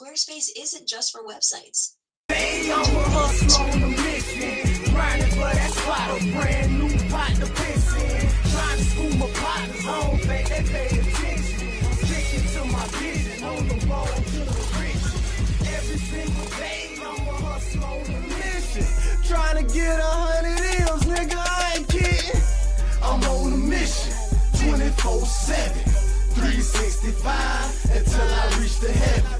Squarespace isn't just for websites. Hey, I'm a hustler on a mission, grinding for that spot, a brand new pot to piss in. Trying to school my partners, I don't think they pay attention. I'm sticking to my vision, on the road to the riches. Every single day, I'm a hustler on a mission, trying to get 100 M's, nigga, I ain't kidding. I'm on a mission, 24/7, 365, until I reach the heavens.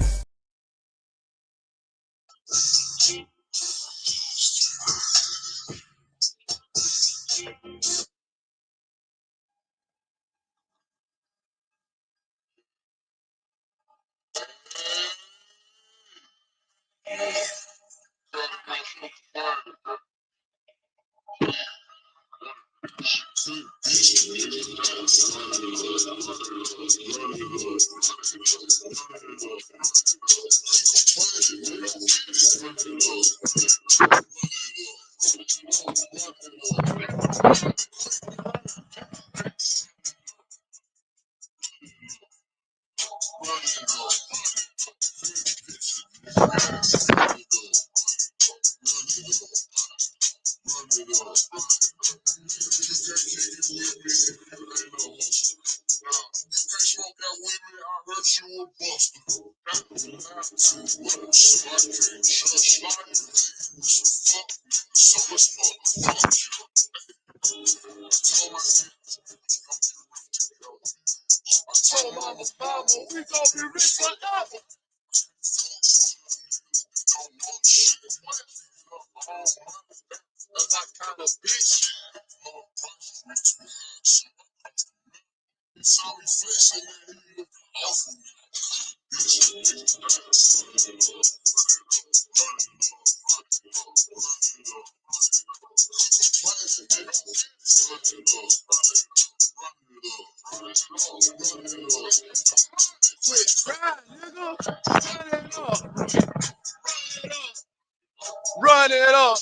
Run it up.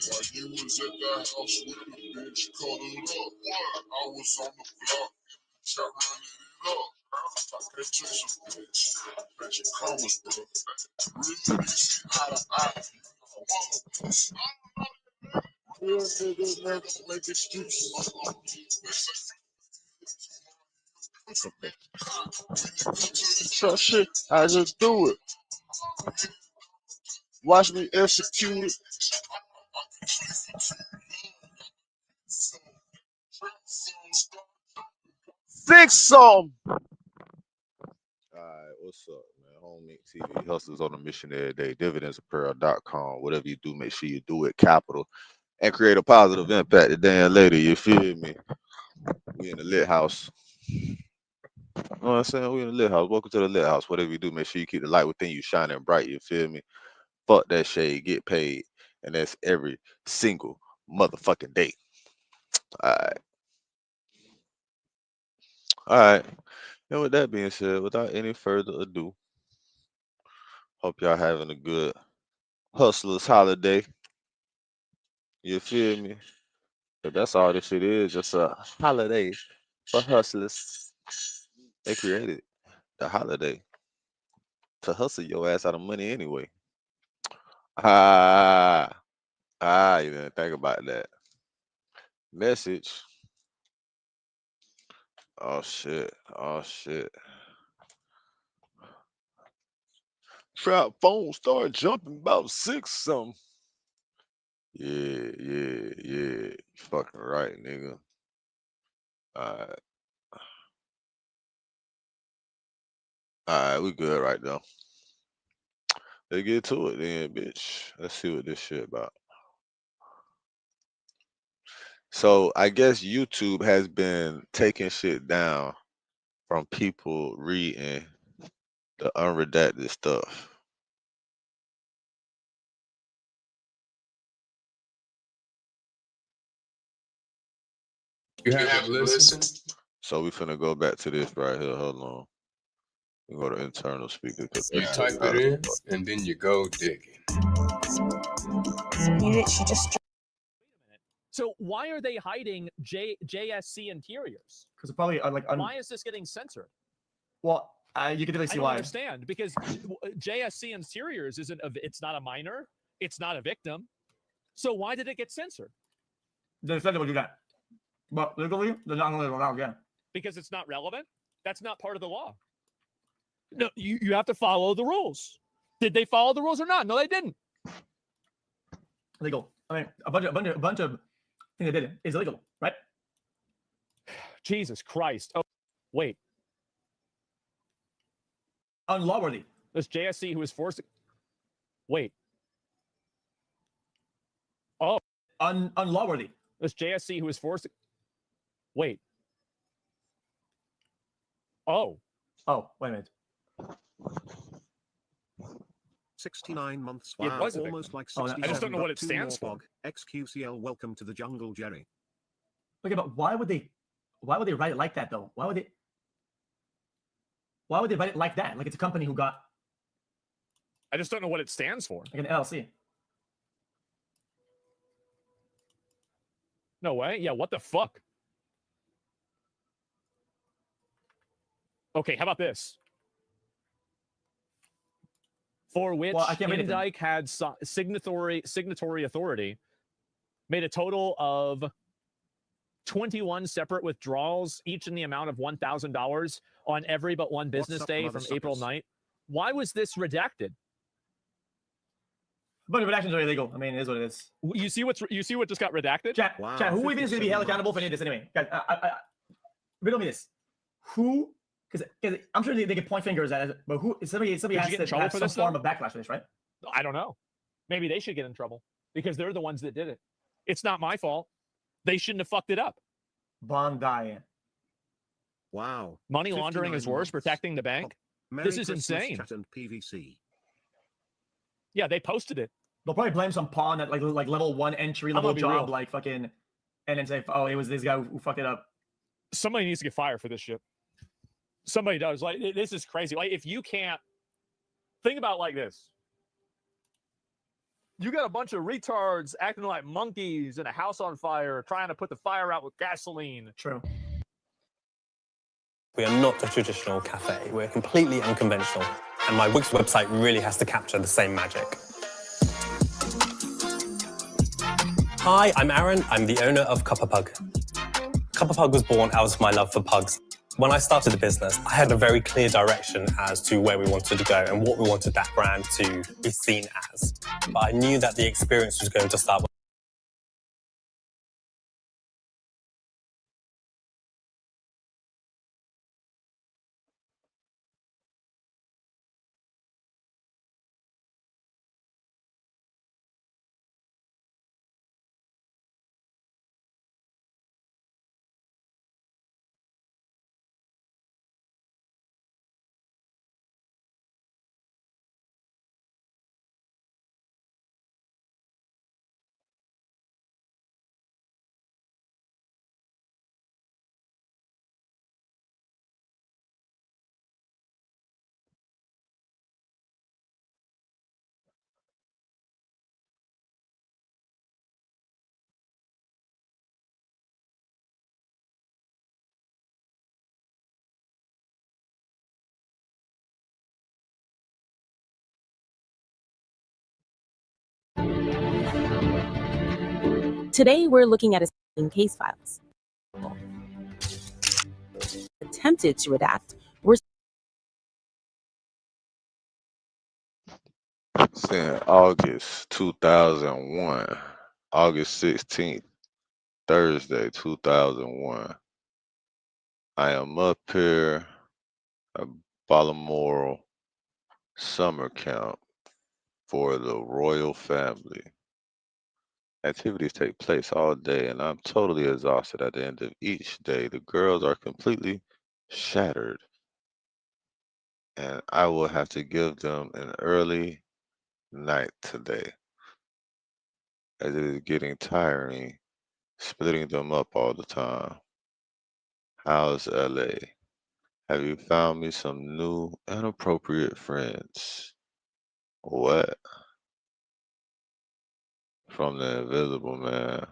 While you was at the house with the bitch cuddled up, I was on the block, shot running it up. I can't chase a bitch, bet your commas, bro. Really, this eye to eye. Real niggas never make excuses. Trust shit, I just do it. Watch me execute it. Fix some. Alright, what's up, man? Home Mix TV hustlers on a mission every day. Dividendsapparel.com. Whatever you do, make sure you do it capital and create a positive impact today and later. You feel me? We in the lit house. You know what I'm saying? We in the lit house. Welcome to the lit house. Whatever you do, make sure you keep the light within you shining bright. You feel me? Fuck that shade. Get paid. And that's every single motherfucking day. Alright. Alright. And with that being said, without any further ado, hope y'all having a good hustlers holiday. You feel me? But that's all this shit is, just a holiday for hustlers. They created the holiday to hustle your ass out of money anyway. You didn't think about that. Message. Oh shit. Trap phone start jumping about 6 something. Yeah. You fucking right, nigga. Alright. Alright, we good right now. Let's get to it then, bitch. Let's see what this shit about. So I guess YouTube has been taking shit down from people reading the unredacted stuff. You haven't listened? So we finna go back to this right here. Hold on. We go to internal speaker. You type it in and then you go digging. You literally just. So why are they hiding JSC Interiors? Because probably why is this getting censored? Well, you can really see I don't why. understand, because JSC Interiors it's not a minor, it's not a victim. So why did it get censored? They said they would do that, but legally they're not going to allow again. Because it's not relevant? That's not part of the law. No, you have to follow the rules. Did they follow the rules or not? No, they didn't. Legal. I mean, a bunch of things they did is illegal, right? Jesus Christ. Oh, wait. Unlawworthy. This JSC who was forced to... Wait. Oh. Unlawworthy. This JSC who was forced to... Wait. Oh. Oh, wait a minute. 69 months. It was a almost victim. like Oh, no, 67. I just don't know what but it two stands more for. fog. XQCL, welcome to the jungle, Jerry. Okay, but why would they write it like that though? Why would they write it like that? Like it's a company who got I just don't know what it stands for. like an LLC. No way. Yeah, what the fuck? Okay, how about this? For which Well, I can't read it then. Indike had signatory authority, made a total of 21 separate withdrawals, each in the amount of $1,000 on every but one business up, day mother from April suckers? 9th. Why was this redacted? But redactions are illegal. I mean, it is what it is. You see what just got redacted? Chat, Wow, chat, who even is going to be 57 held accountable for any of this anyway? Guys, riddle me this. Who? Because I'm sure they can point fingers at it, but who? Somebody Did you has get in to trouble have for some this, form though? of backlash for this, right? I don't know. Maybe they should get in trouble because they're the ones that did it. It's not my fault. They shouldn't have fucked it up. Bondi. Wow. Money laundering 59 is worse. months. Protecting the bank. Merry This is Christmas, insane. Chat and PVC. Yeah, they posted it. They'll probably blame some pawn at like level 1 entry level gonna be job, real. like fucking, and then say, oh, it was this guy who fucked it up. Somebody needs to get fired for this shit. Somebody does. Like, this is crazy. Like, if you can't think about it like this, you got a bunch of retards acting like monkeys in a house on fire, trying to put the fire out with gasoline. True. We are not a traditional cafe. We're completely unconventional. And my Wix website really has to capture the same magic. Hi, I'm Aaron. I'm the owner of Cuppa Pug. Cuppa Pug was born out of my love for pugs. When I started the business, I had a very clear direction as to where we wanted to go and what we wanted that brand to be seen as. But I knew that the experience was going to start with Today, we're looking at in case files. Attempted to redact were Saying August 2001, August 16th, Thursday 2001. I am up here at Balmoral summer camp for the royal family. Activities take place all day, and I'm totally exhausted at the end of each day. The girls are completely shattered, and I will have to give them an early night today, as it is getting tiring splitting them up all the time. How's LA? Have you found me some new inappropriate friends? What? From the Invisible Man.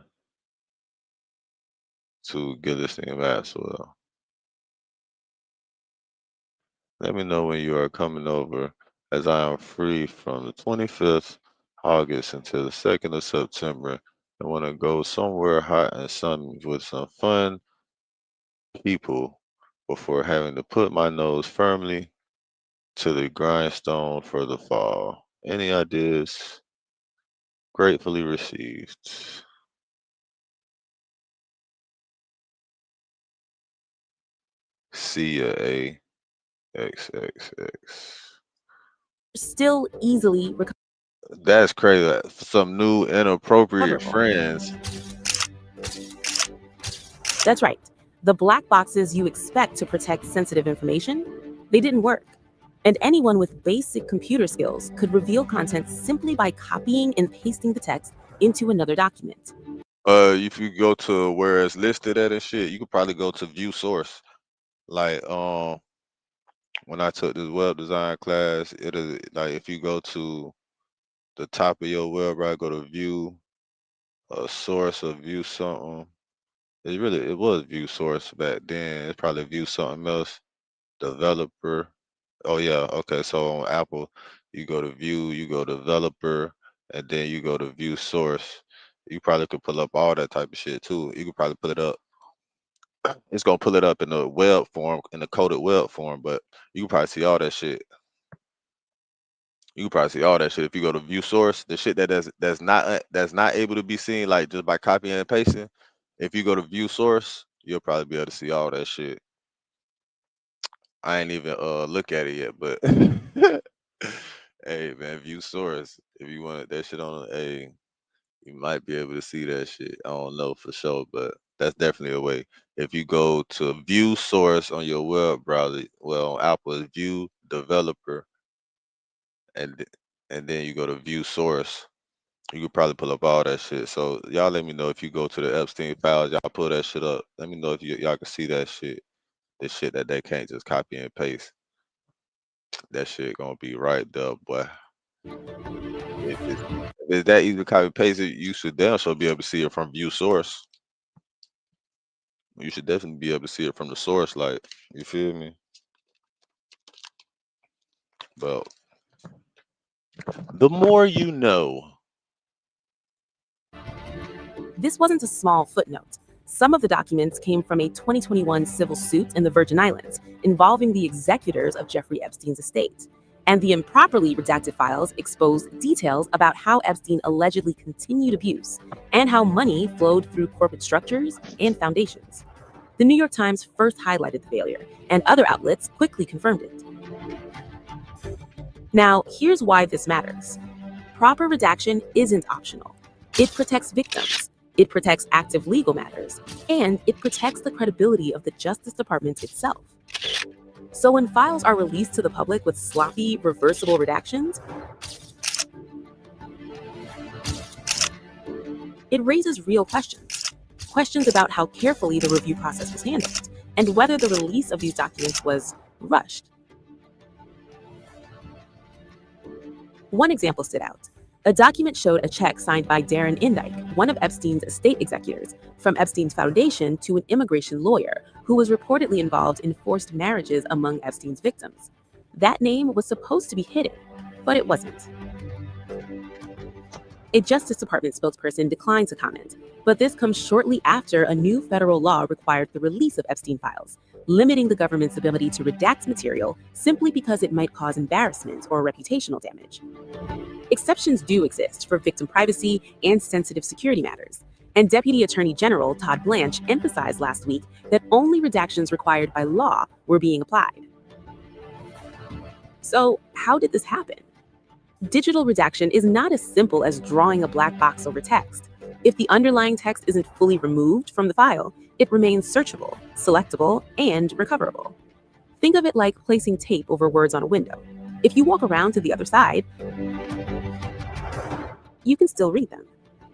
to Gillistein Maxwell. Let me know when you are coming over, as I am free from the 25th August until the 2nd of September. I want to go somewhere hot and sunny with some fun people before having to put my nose firmly to the grindstone for the fall. Any ideas? Gratefully received. See ya, A. XXX. Still easily That's crazy. Some new inappropriate recoverable. friends. That's right. The black boxes you expect to protect sensitive information, they didn't work. And anyone with basic computer skills could reveal content simply by copying and pasting the text into another document. If you go to where it's listed at and shit, you could probably go to view source. Like when I took this web design class, it is like if you go to the top of your web, right, go to view a source or view something. It was view source back then. It's probably view something else. Developer. Oh yeah, okay. So on Apple, you go to view, you go to developer, and then you go to view source. You probably could pull up all that type of shit too. You could probably pull it up. It's gonna pull it up in the web form, in the coded web form, but you can probably see all that shit. You can probably see all that shit if you go to view source. The shit that's not able to be seen like just by copying and pasting. If you go to view source, you'll probably be able to see all that shit. I ain't even look at it yet, but hey man, view source. If you want that shit on a, you might be able to see that shit. I don't know for sure, but that's definitely a way. If you go to view source on your web browser, well, on Apple is view developer, and and then you go to view source. You could probably pull up all that shit. So y'all let me know if you go to the Epstein files, y'all pull that shit up. Let me know if y'all can see that shit. The shit that they can't just copy and paste. That shit gonna be right there, boy. If it's that easy to copy and paste it, you should damn sure be able to see it from view source. You should definitely be able to see it from the source, like, you feel me? But the more you know. This wasn't a small footnote. Some of the documents came from a 2021 civil suit in the Virgin Islands involving the executors of Jeffrey Epstein's estate. And the improperly redacted files exposed details about how Epstein allegedly continued abuse and how money flowed through corporate structures and foundations. The New York Times first highlighted the failure, and other outlets quickly confirmed it. Now, here's why this matters. Proper redaction isn't optional. It protects victims, it protects active legal matters, and it protects the credibility of the Justice Department itself. So when files are released to the public with sloppy, reversible redactions, it raises real questions. Questions about how carefully the review process was handled, and whether the release of these documents was rushed. One example stood out. A document showed a check signed by Darren Indyke, one of Epstein's estate executors, from Epstein's foundation to an immigration lawyer who was reportedly involved in forced marriages among Epstein's victims. That name was supposed to be hidden, but it wasn't. A Justice Department spokesperson declined to comment, but this comes shortly after a new federal law required the release of Epstein files, limiting the government's ability to redact material simply because it might cause embarrassment or reputational damage. Exceptions do exist for victim privacy and sensitive security matters, and Deputy Attorney General Todd Blanche emphasized last week that only redactions required by law were being applied. So, how did this happen? Digital redaction is not as simple as drawing a black box over text. If the underlying text isn't fully removed from the file, it remains searchable, selectable, and recoverable. Think of it like placing tape over words on a window. If you walk around to the other side, you can still read them.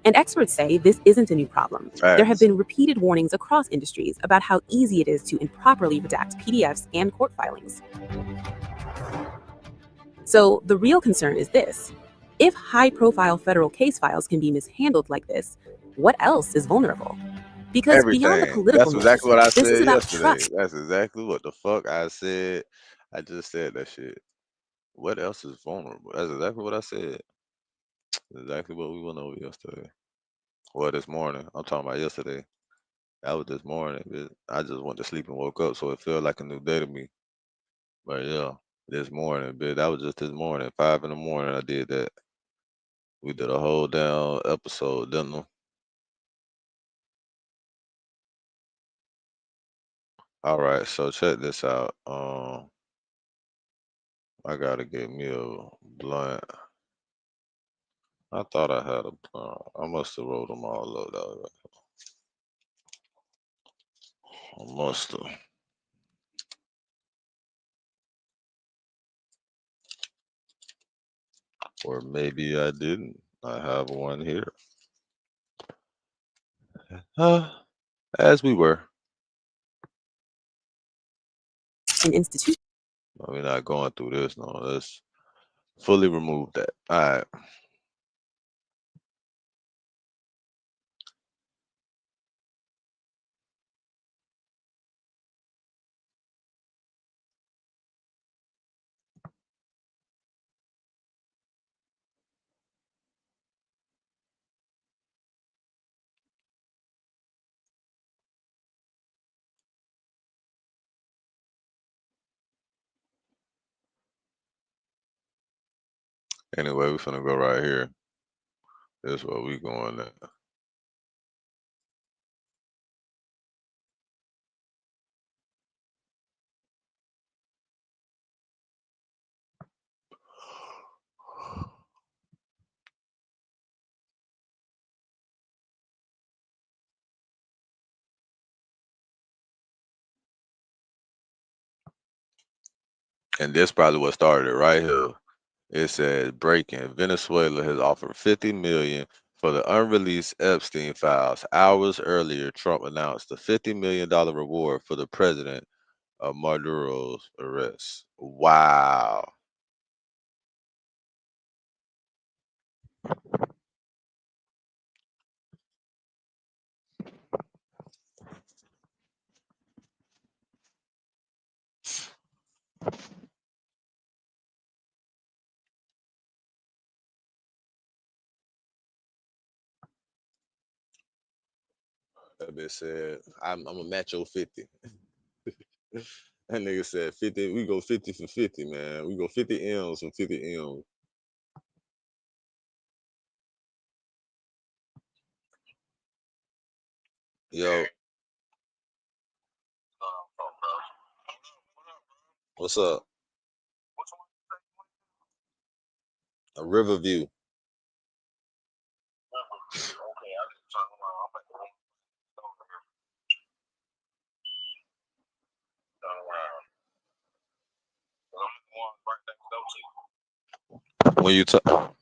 And experts say this isn't a new problem. There have been repeated warnings across industries about how easy it is to improperly redact PDFs and court filings. So the real concern is this. If high-profile federal case files can be mishandled like this, what else is vulnerable? Because beyond the Everything. political That's exactly what I noise, this is said about yesterday. trust. That's exactly what the fuck I said. I just said that shit. What else is vulnerable? That's exactly what I said. Exactly what we went over yesterday. Well, this morning. I'm talking about yesterday. That was this morning. I just went to sleep and woke up, so it felt like a new day to me. But yeah, this morning, bitch. That was just this morning. 5 in the morning I did that. We did a whole down episode, didn't we? All right, so check this out. I gotta get me a blunt. I thought I had a blunt. I must have wrote them all up though. I must have. Or maybe I didn't. I have one here. As we were. An institution. We're not going through this. No, let's fully remove that. All right. Anyway, we're finna go right here. This is where we going at. And this probably what started it right here. It said breaking. Venezuela has offered 50 million for the unreleased Epstein files. Hours earlier, Trump announced a $50 million reward for the president of Maduro's arrest. Wow. That bitch said, I'm a macho 50. That nigga said 50. We go 50 for 50, man. We go 50 M's for 50 M's. Yo, what's up? A Riverview. When you talk.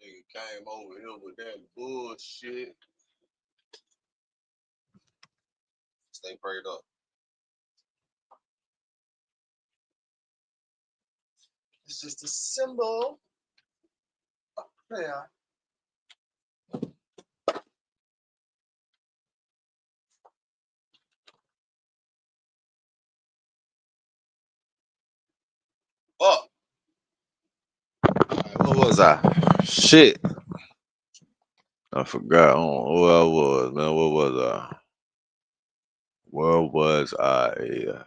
Nigga came over here with that bullshit. Stay prayed up. It's just a symbol of prayer. Oh, what was I? Shit. I forgot. I don't know where I was, man. What was I? Where was I?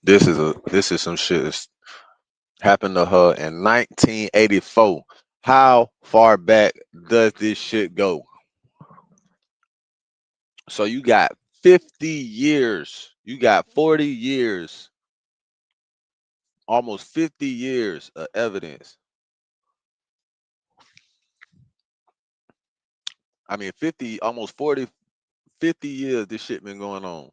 This is some shit that's happened to her in 1984. How far back does this shit go? So you got 50 years, you got 40 years, almost 50 years of evidence. I mean, 50, almost 40, 50 years this shit been going on.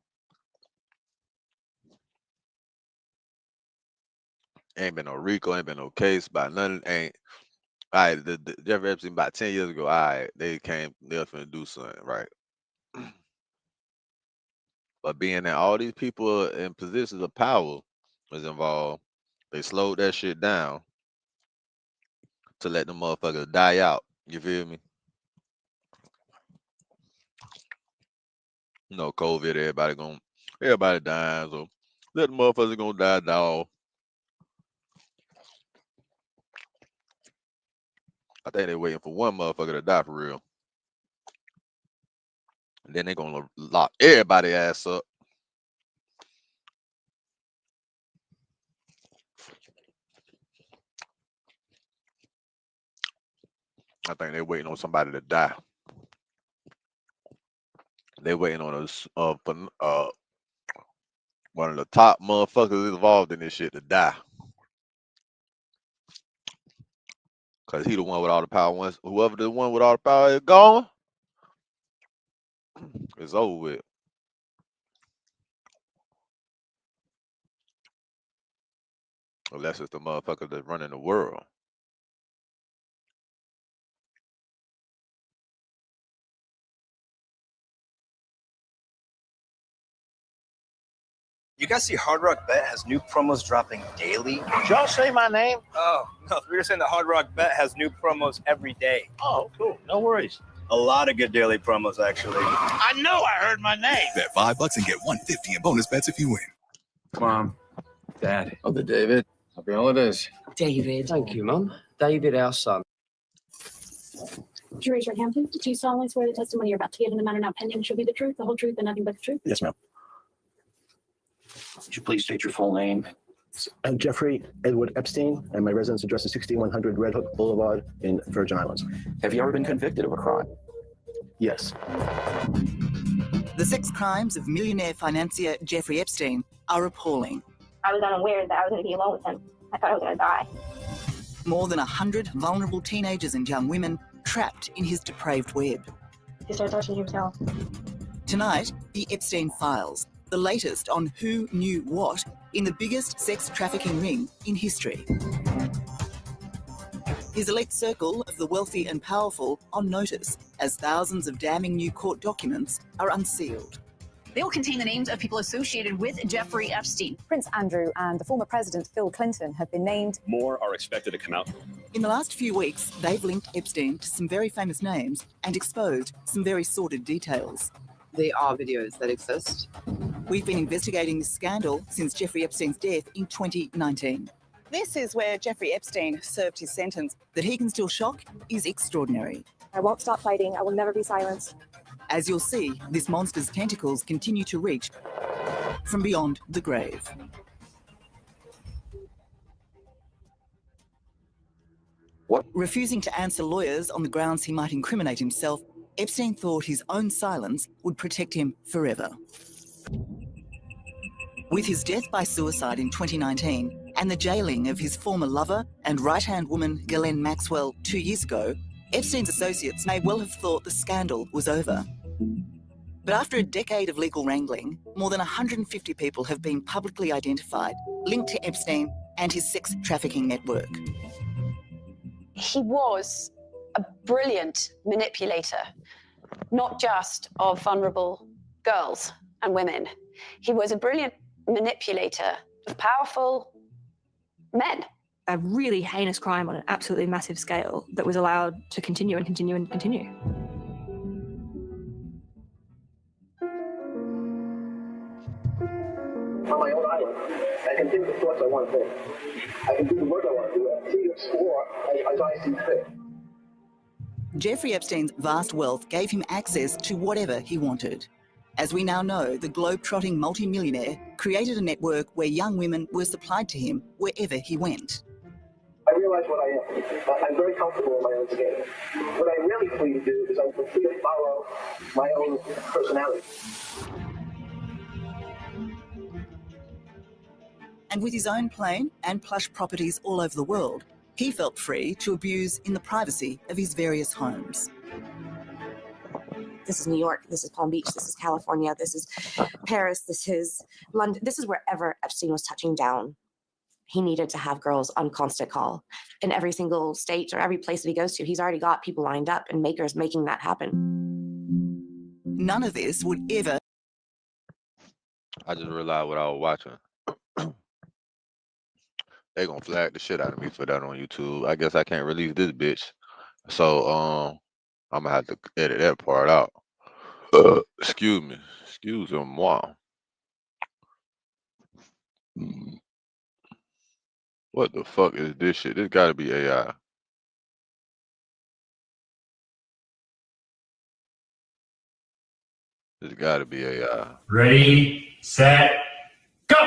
Ain't been no RICO, ain't been no case by nothing. Ain't all right. The Jeffrey Epstein about 10 years ago. All right, they was finna do something, right? But being that all these people in positions of power was involved, they slowed that shit down to let the motherfuckers die out. You feel me? You know, COVID, everybody dying, so let the motherfuckers gonna die off. I think they waiting for one motherfucker to die for real. And then they gonna lock everybody ass up. I think they waiting on somebody to die. They waiting on us one of the top motherfuckers involved in this shit to die. Cause he the one with all the power. Once whoever the one with all the power is gone, it's over with. Unless it's the motherfucker that's running the world. You guys see Hard Rock Bet has new promos dropping daily? Did y'all say my name? Oh, no, we were saying that Hard Rock Bet has new promos every day. Oh, cool. No worries. A lot of good daily promos, actually. I know I heard my name. Bet $5 and get $150 in bonus bets if you win. Mom, Dad. Other David. Happy holidays. David. Thank you, Mum. David, our son. Would you raise your hand, please? Do you solemnly swear the testimony you're about to give in the matter now pending shall be the truth, the whole truth, and nothing but the truth? Yes, ma'am. Would you please state your full name? I'm Jeffrey Edward Epstein, and my residence address is 6100 Red Hook Boulevard in Virgin Islands. Have you ever been convicted of a crime? Yes. The sex crimes of millionaire financier Jeffrey Epstein are appalling. I was unaware that I was going to be alone with him. I thought I was going to die. More than 100 vulnerable teenagers and young women trapped in his depraved web. He started touching himself. Tonight, the Epstein Files, the latest on who knew what in the biggest sex trafficking ring in history. His elite circle of the wealthy and powerful on notice as thousands of damning new court documents are unsealed. They will contain the names of people associated with Jeffrey Epstein. Prince Andrew and the former President Bill Clinton have been named. More are expected to come out. In the last few weeks, they've linked Epstein to some very famous names and exposed some very sordid details. There are videos that exist. We've been investigating this scandal since Jeffrey Epstein's death in 2019. This is where Jeffrey Epstein served his sentence. That he can still shock is extraordinary. I won't stop fighting. I will never be silenced. As you'll see, this monster's tentacles continue to reach from beyond the grave. What? Refusing to answer lawyers on the grounds he might incriminate himself, Epstein thought his own silence would protect him forever. With his death by suicide in 2019 and the jailing of his former lover and right-hand woman Ghislaine Maxwell 2 years ago, Epstein's associates may well have thought the scandal was over. But after a decade of legal wrangling, more than 150 people have been publicly identified, linked to Epstein and his sex trafficking network. He was a brilliant manipulator, not just of vulnerable girls and women. He was a brilliant manipulator of powerful men. A really heinous crime on an absolutely massive scale that was allowed to continue and continue and continue. On my own island, I can think the thoughts I want to think. I can do the work I want to do. I can explore as I see fit. Jeffrey Epstein's vast wealth gave him access to whatever he wanted. As we now know, the globe-trotting multimillionaire created a network where young women were supplied to him wherever he went. I realize what I am. I'm very comfortable in my own skin. What I'm really free to do is I'm free to follow my own personality. And with his own plane and plush properties all over the world, he felt free to abuse in the privacy of his various homes. This is New York, this is Palm Beach, this is California, this is Paris, this is London, this is wherever Epstein was touching down. He needed to have girls on constant call. In every single state or every place that he goes to, he's already got people lined up and makers making that happen. None of this would ever... I just realized what I was watching. They gonna flag the shit out of me for that on YouTube. I guess I can't release this bitch. So I'm gonna have to edit that part out. Excuse me. Excuse-moi. What the fuck is this shit? This gotta be AI. This gotta be AI. Ready, set, go!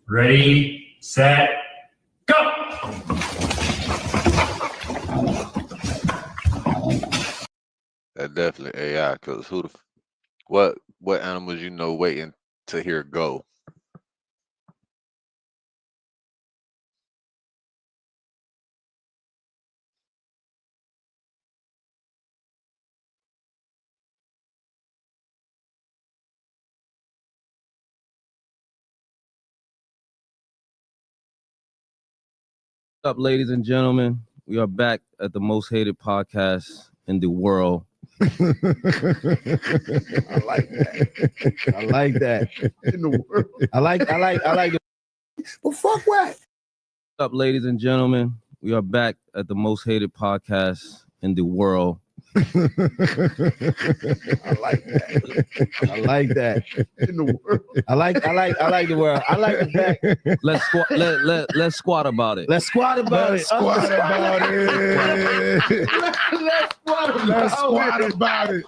Ready, set, go! That's definitely AI. Cause what animals you know waiting to hear go? What's up, ladies and gentlemen? We are back at the most hated podcast in the world. I like that. I like that. In the world. I like the. Well, fuck what? What's up, ladies and gentlemen? We are back at the most hated podcast in the world. I like that. I like that. In the world. I like the world. I like the fact. Let's squat about it. Let's squat about it. Squat about it. Let's squat about it.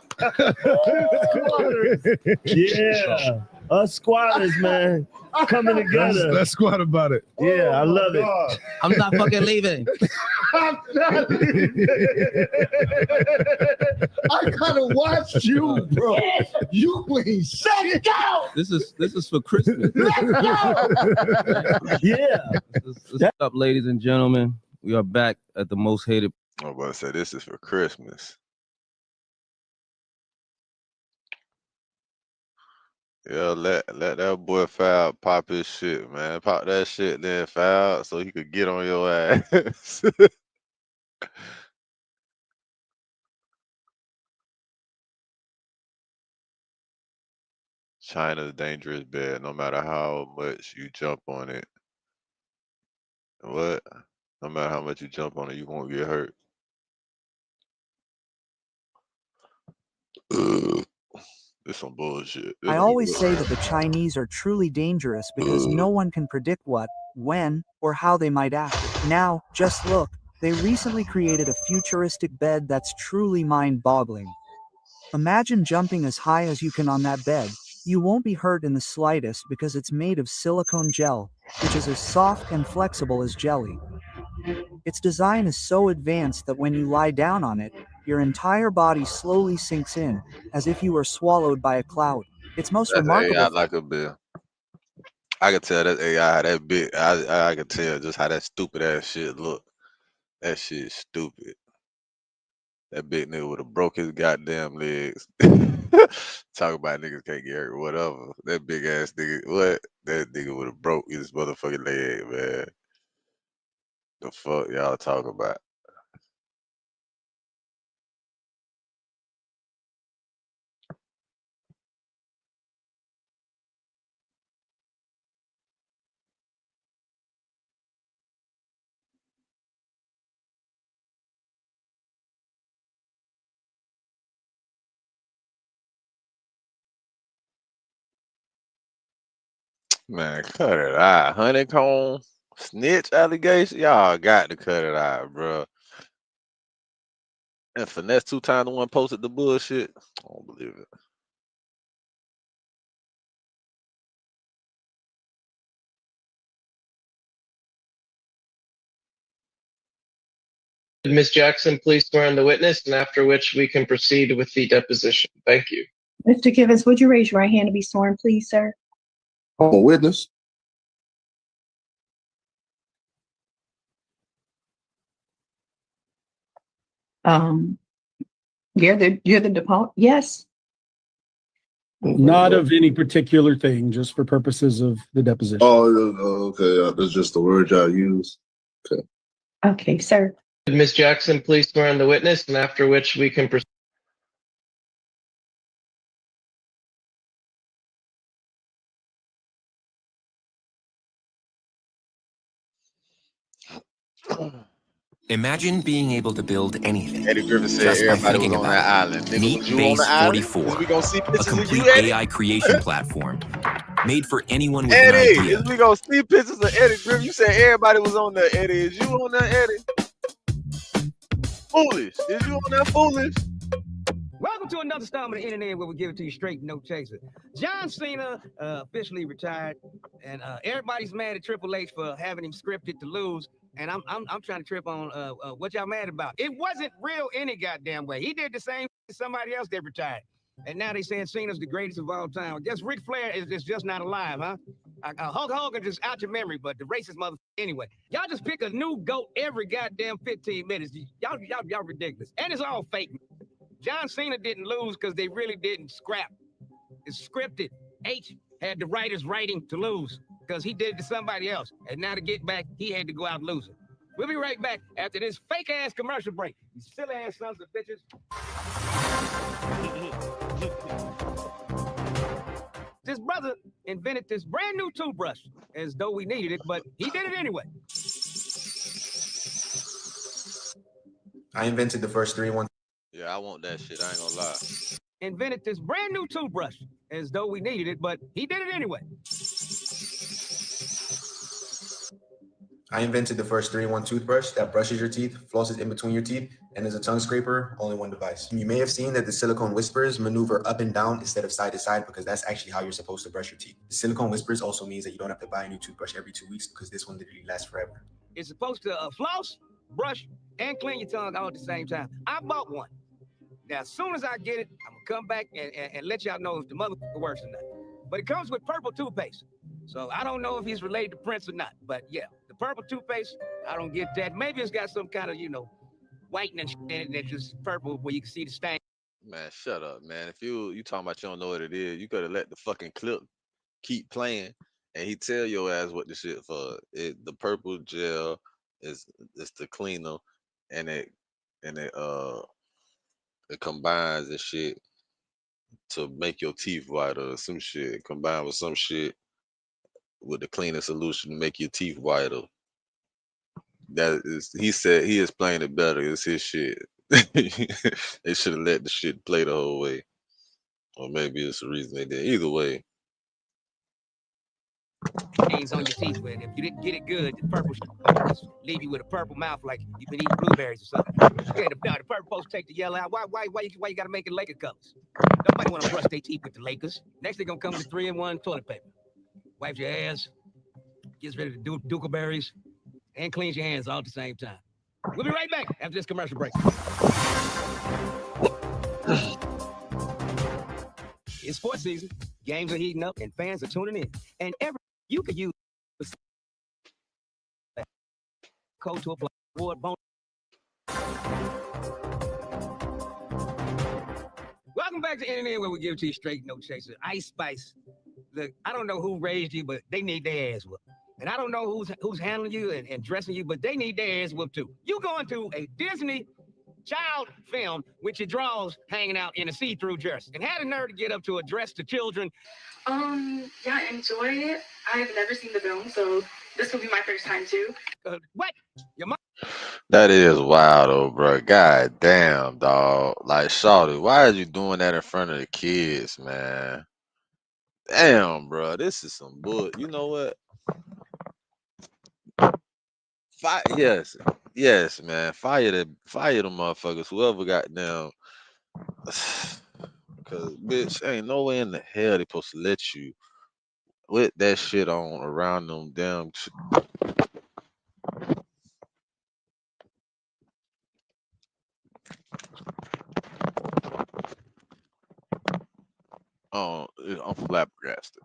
Yeah, us squatters, man, coming together. Let's squat about it. Yeah, I love it. I'm not fucking leaving. I'm not leaving. I gotta watch you, bro. You ain't shit. Go. This is for Christmas. Let's go. Yeah. What's up, ladies and gentlemen? We are back at the most hated. I'm about to say this is for Christmas. Yeah, let that boy Fab pop his shit, man. Pop that shit then, Fab, so he could get on your ass. China's dangerous bed, no matter how much you jump on it. What? No matter how much you jump on it, you won't get hurt. This some bullshit. I always say that the Chinese are truly dangerous because no one can predict what, when, or how they might act. Now, just look, they recently created a futuristic bed that's truly mind-boggling. Imagine jumping as high as you can on that bed. You won't be hurt in the slightest because it's made of silicone gel, which is as soft and flexible as jelly. Its design is so advanced that when you lie down on it, your entire body slowly sinks in, as if you were swallowed by a cloud. Its most That's remarkable. AI like a bill. I can tell that AI that big. I can tell just how that stupid ass shit look. That shit is stupid. That big nigga would have broke his goddamn legs. Talk about niggas can't get hurt, whatever. That big ass nigga, what? That nigga would have broke his motherfucking leg, man. The fuck y'all talk about? Man, cut it out. Honeycomb, snitch allegation. Y'all got to cut it out, bro. And finesse 2 times the one posted the bullshit. I don't believe it. Ms. Jackson, please swear on the witness, and after which we can proceed with the deposition. Thank you. Mr. Givens, would you raise your right hand to be sworn, please, sir? I'm a witness. You're the deponent. Yes. Not of any particular thing, just for purposes of the deposition. Oh, okay. That's just the word y'all use. Okay. Okay, sir. Ms. Jackson, please swear on the witness, and after which we can proceed. Imagine being able to build anything Eddie Griffin said just by everybody was thinking on about that it. island. Nigga, Meet was you on the Base island? 44, Is we gonna see a pictures of complete you, Eddie? AI creation platform made for anyone with an Eddie, idea. is we gonna see pictures of Eddie Griffin? You said everybody was on there, Eddie. Is you on there, Eddie? Foolish. Is you on that foolish? Welcome to another installment of Internet where we give it to you straight, no chaser. John Cena officially retired, and everybody's mad at Triple H for having him scripted to lose. And I'm trying to trip on what y'all mad about. It wasn't real any goddamn way. He did the same as somebody else that retired. And now they saying Cena's the greatest of all time. I guess Ric Flair is just not alive, huh? Hulk Hogan just out your memory, but the racist mother anyway. Y'all just pick a new GOAT every goddamn 15 minutes. Y'all ridiculous. And it's all fake. John Cena didn't lose because they really didn't scrap. It's scripted. H had the writers writing to lose because he did it to somebody else. And now to get back, he had to go out losing. We'll be right back after this fake-ass commercial break. You silly-ass sons of bitches. This brother invented this brand new toothbrush as though we needed it, but he did it anyway. I invented the first 3-1. Yeah, I want that shit. I ain't gonna lie. Invented this brand new toothbrush as though we needed it, but he did it anyway. I invented the first 3-in-1 toothbrush that brushes your teeth, flosses in between your teeth, and is a tongue scraper, all in one device. You may have seen that the silicone whispers maneuver up and down instead of side to side because that's actually how you're supposed to brush your teeth. The silicone whispers also means that you don't have to buy a new toothbrush every 2 weeks because this one literally lasts forever. It's supposed to floss, brush, and clean your tongue all at the same time. I bought one. Now, as soon as I get it, I'm gonna come back and let y'all know if the motherfucker works or not. But it comes with purple toothpaste. So I don't know if he's related to Prince or not. But yeah, the purple toothpaste, I don't get that. Maybe it's got some kind of, whitening in it that's just purple where you can see the stain. Man, shut up, man. If you talking about you don't know what it is, you could have let the fucking clip keep playing and he tell your ass what the shit for. The purple gel is the cleaner and it combines and shit to make your teeth whiter or some shit. Combined with some shit with the cleaning solution to make your teeth whiter. That is, he said he explained it better. It's his shit. They should have let the shit play the whole way. Or maybe it's the reason they did. Either way. Stains on your teeth with. If you didn't get it good, the purple just leave you with a purple mouth like you've been eating blueberries or something. Yeah, the purple supposed to take the yellow out. Why you gotta make it Laker colors? Nobody wanna brush their teeth with the Lakers. Next they're gonna come with 3-in-1 toilet paper. Wipes your ass, gets rid of the dookelberries, and cleans your hands all at the same time. We'll be right back after this commercial break. It's sports season. Games are heating up and fans are tuning in. And you could use code to apply award bonus. Welcome back to Internet where we give it to you straight, no chaser. Ice Spice. Look, I don't know who raised you, but they need their ass whooped. And I don't know who's handling you and dressing you, but they need their ass whooped too. You going to a Disney child film with your drawers hanging out in a see-through dress and had a nerve to get up to address the children. Yeah, enjoy it. I've never seen the film, so this will be my first time too. What? Your mom? That is wild though, bro. God damn, dog. Like, shawty, why are you doing that in front of the kids, man? Damn, bro, this is some bull. You know what? Yes, yes, man. Fire the motherfuckers. Whoever got down, because bitch, ain't no way in the hell they supposed to let you with that shit on around them damn. Oh, I'm flabbergasted.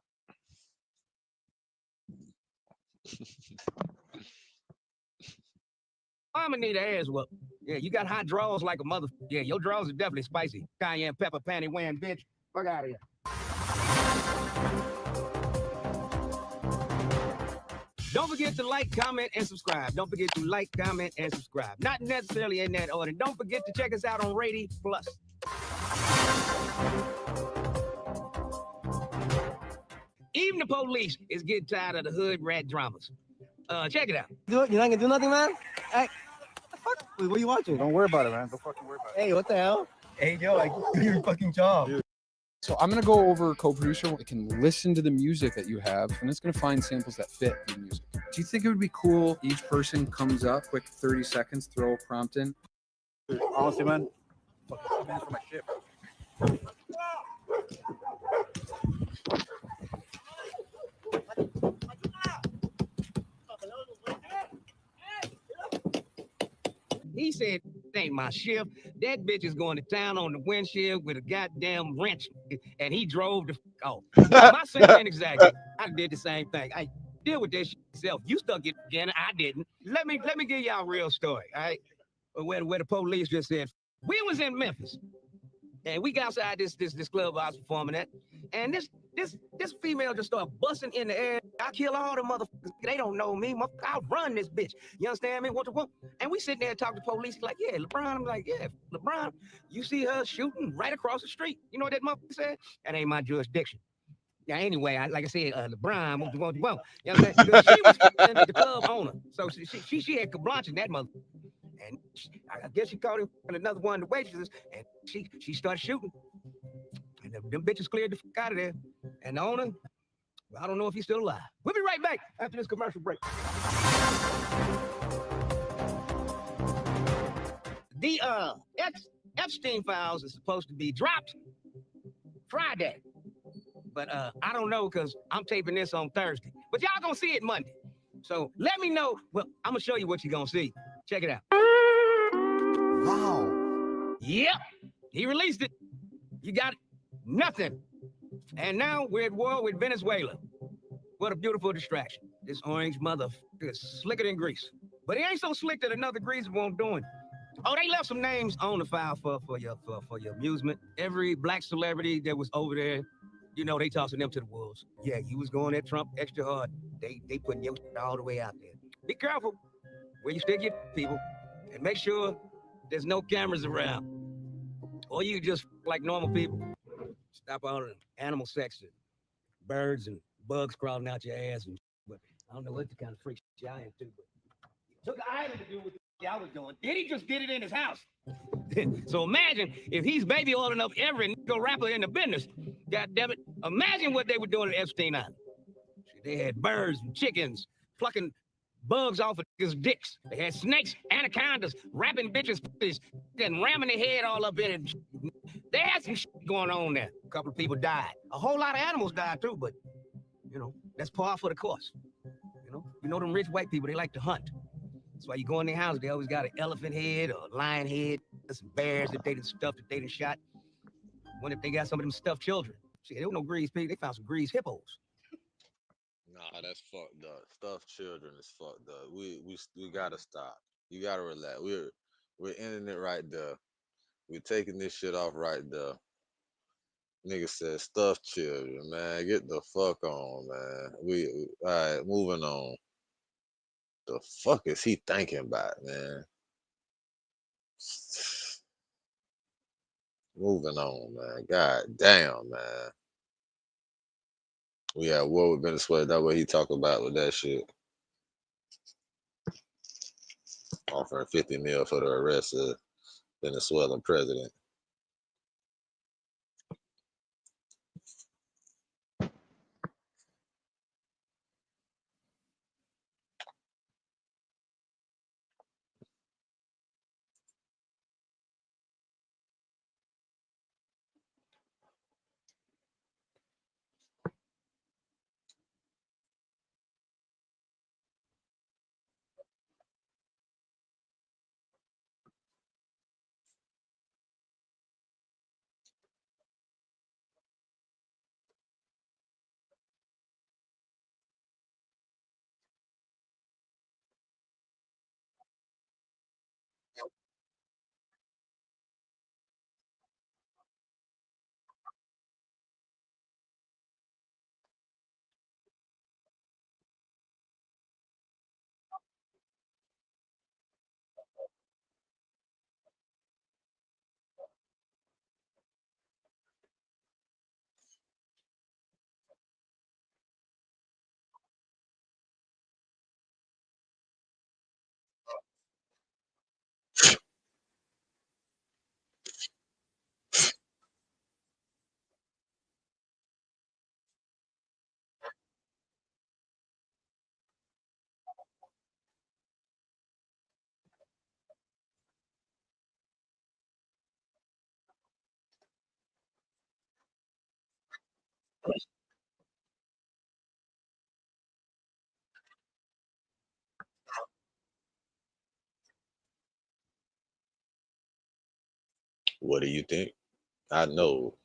I'ma need an ass whoop. Yeah, you got hot draws like a mother. Yeah, your draws are definitely spicy. Cayenne pepper panty wearing bitch. Fuck out of here. Don't forget to like, comment, and subscribe. Don't forget to like, comment, and subscribe. Not necessarily in that order. Don't forget to check us out on Rady Plus. Even the police is getting tired of the hood rat dramas. Check it out. Do it? You're not gonna do nothing, man? Hey, what the fuck? Wait, what are you watching? Don't worry about it, man. Don't fucking worry about it. Hey, what the hell? Hey, yo, like, do your fucking job. So I'm going to go over co-producer. It can listen to the music that you have, and it's going to find samples that fit your music. Do you think it would be cool each person comes up, quick 30 seconds, throw a prompt in? Dude, honestly, man, fuck, 2 minutes for my shit, bro. He said, "It ain't my shift. That bitch is going to town on the windshield with a goddamn wrench." And he drove the off. My same exactly. I did the same thing. I deal with that shit myself. You stuck it again. I didn't. Let me give y'all a real story. All right. Where the police just said, we was in Memphis. And we got outside this club I was performing at. And this female just started busting in the air. I kill all the motherfuckers. They don't know me. I'll run this bitch. You understand me? What? And we sitting there and talk to police like, yeah, LeBron. I'm like, yeah, LeBron. You see her shooting right across the street. You know what that motherfucker said? That ain't my jurisdiction. Yeah, anyway, like I said, LeBron, you know what I'm saying? Because she was the club owner. So she had kablanch in that mother. And I guess she caught him and another one of the waitresses, and she started shooting. And them bitches cleared the fuck out of there. And the owner, I don't know if he's still alive. We'll be right back after this commercial break. The Epstein files is supposed to be dropped Friday. But I don't know because I'm taping this on Thursday. But y'all gonna see it Monday. So let me know. Well, I'm gonna show you what you're gonna see. Check it out. Wow. Yep. He released it. You got nothing. And now we're at war with Venezuela. What a beautiful distraction. This orange motherfucker is slicker than grease. But he ain't so slick that another greaser won't do it. Oh, they left some names on the file for your amusement. Every black celebrity that was over there, you know, they tossing them to the wolves. Yeah, you was going at Trump extra hard. They putting you all the way out there. Be careful where you stick your people, and make sure there's no cameras around. Or you just like normal people. Stop all the animal sex and birds and bugs crawling out your ass. But I don't know what the kind of freak y'all into. But it took an island to do what y'all was doing. Then he just did it in his house. So imagine if he's baby oiling up every rapper in the business. God damn it. Imagine what they were doing at Epstein Island. They had birds and chickens plucking bugs off of his dicks. They had snakes, anacondas, wrapping bitches' and ramming their head all up in it. They had some shit going on there. A couple of people died. A whole lot of animals died too, but you know, that's par for the course. You know them rich white people, they like to hunt. That's why you go in their house, they always got an elephant head or a lion head, some bears that they done stuffed, that they done shot. Wonder if they got some of them stuffed children. See, they don't know greased pigs, they found some greased hippos. Nah, that's fucked up. Stuffed children is fucked up. We gotta stop. You gotta relax. We're ending it right there. We're taking this shit off right there. Nigga said stuffed children, man. Get the fuck on, man. We all right, moving on. The fuck is he thinking about, man? Moving on, man. God damn, man. We at war with Venezuela. That what he talk about with that shit. Offering 50 mil for the arrest of Venezuelan president. What do you think? I know.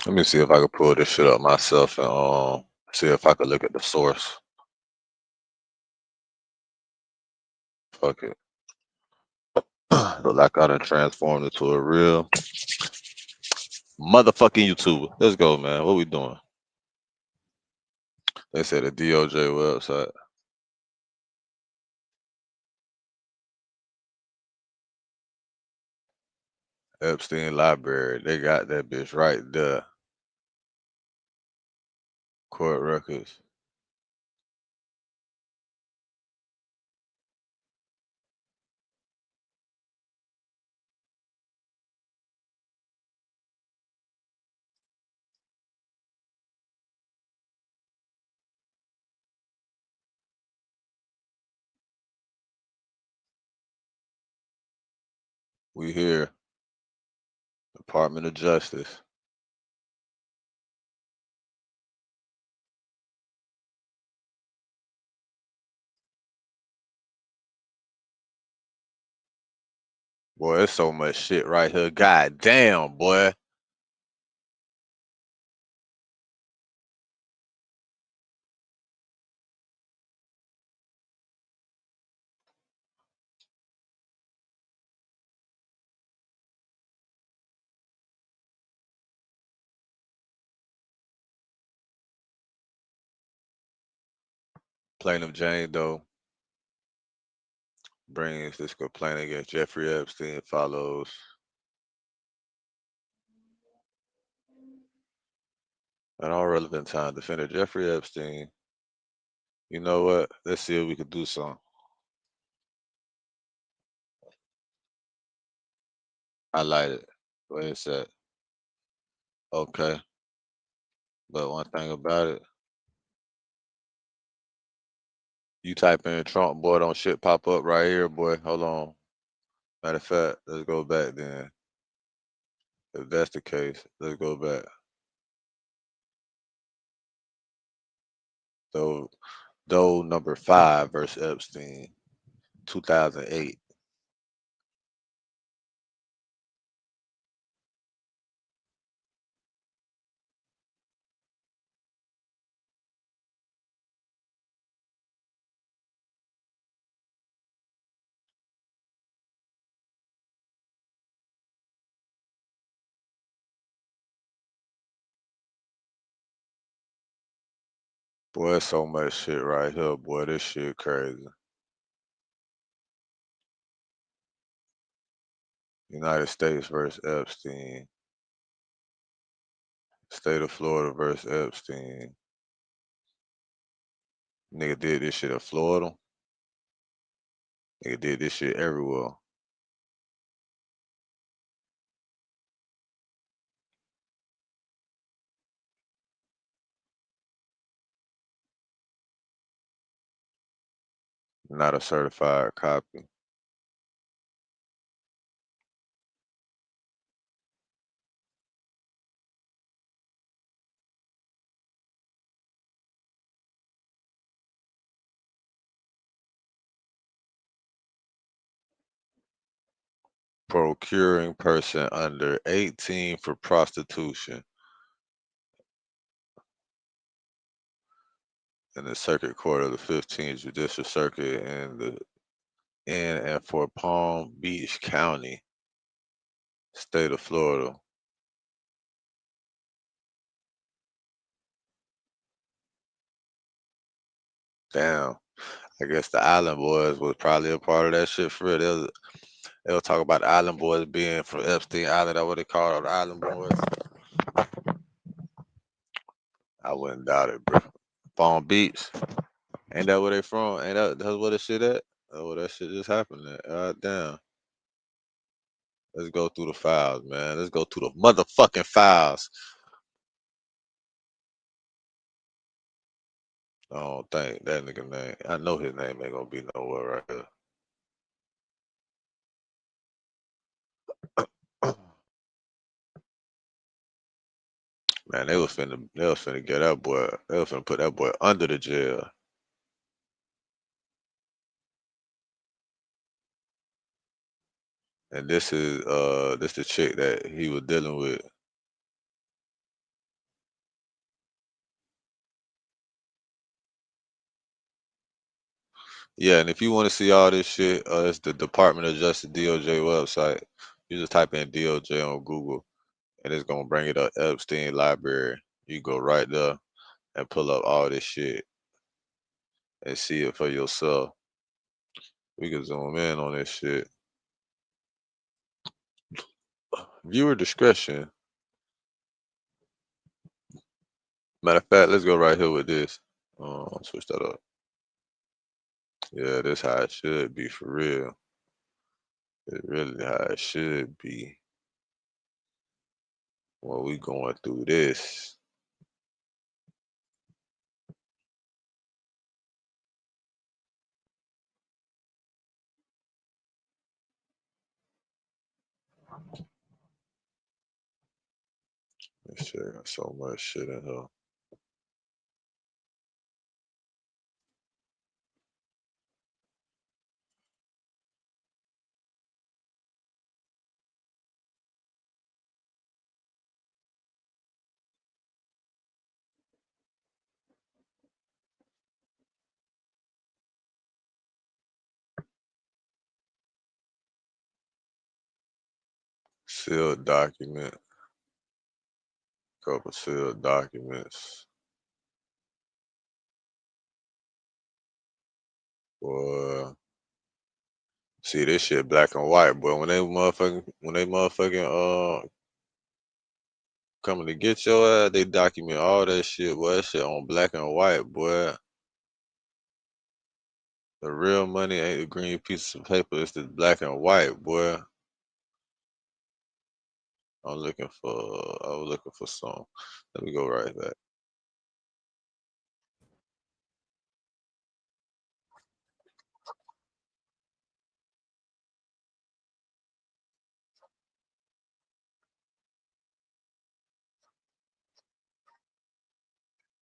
Let me see if I can pull this shit up myself and see if I can look at the source. Fuck it. Look like I done transformed into a real motherfucking YouTuber. Let's go, man. What we doing? They said the DOJ website. Epstein Library. They got that bitch right there. Court records. We here. Department of Justice. Boy, there's so much shit right here. God damn, boy. Plaintiff Jane Doe brings this complaint against Jeffrey Epstein follows. At all relevant time, defendant Jeffrey Epstein. You know what? Let's see if we could do something. Highlight it. Where it's at. Okay. But one thing about it, you type in Trump, boy, don't shit pop up right here, boy. Hold on. Matter of fact, let's go back then. If that's the case, let's go back. So, Doe number 5 versus Epstein, 2008. Boy, there's so much shit right here, boy. This shit crazy. United States versus Epstein. State of Florida versus Epstein. Nigga did this shit in Florida. Nigga did this shit everywhere. Not a certified copy. Procuring person under 18 for prostitution. In the Circuit Court of the 15th Judicial Circuit in and for Palm Beach County, state of Florida. Damn. I guess the Island Boys was probably a part of that shit for real. They'll talk about the Island Boys being from Epstein Island. That's what they call it, the Island Boys. I wouldn't doubt it, bro. Palm Beach. Ain't that where they from? Ain't that's where that shit at? Oh, that shit just happened there. God damn. Let's go through the files, man. Let's go through the motherfucking files. I don't think that nigga name. I know his name ain't gonna be nowhere right here. Man, they was finna get that boy. They was finna put that boy under the jail. And this is the chick that he was dealing with. Yeah, and if you want to see all this shit, it's the Department of Justice DOJ website. You just type in DOJ on Google, and it's gonna bring it up Epstein Library. You go right there and pull up all this shit and see it for yourself. We can zoom in on this shit. Viewer discretion. Matter of fact, let's go right here with this. Switch that up. Yeah, this how it should be for real. It's really how it should be. While we going through this. This shit got so much shit in here. Sealed document. Couple sealed documents. Boy. See this shit black and white, boy. When they motherfucking coming to get your ass, they document all that shit, boy. That shit on black and white, boy. The real money ain't the green pieces of paper, it's the black and white, boy. I was looking for some. Let me go right back.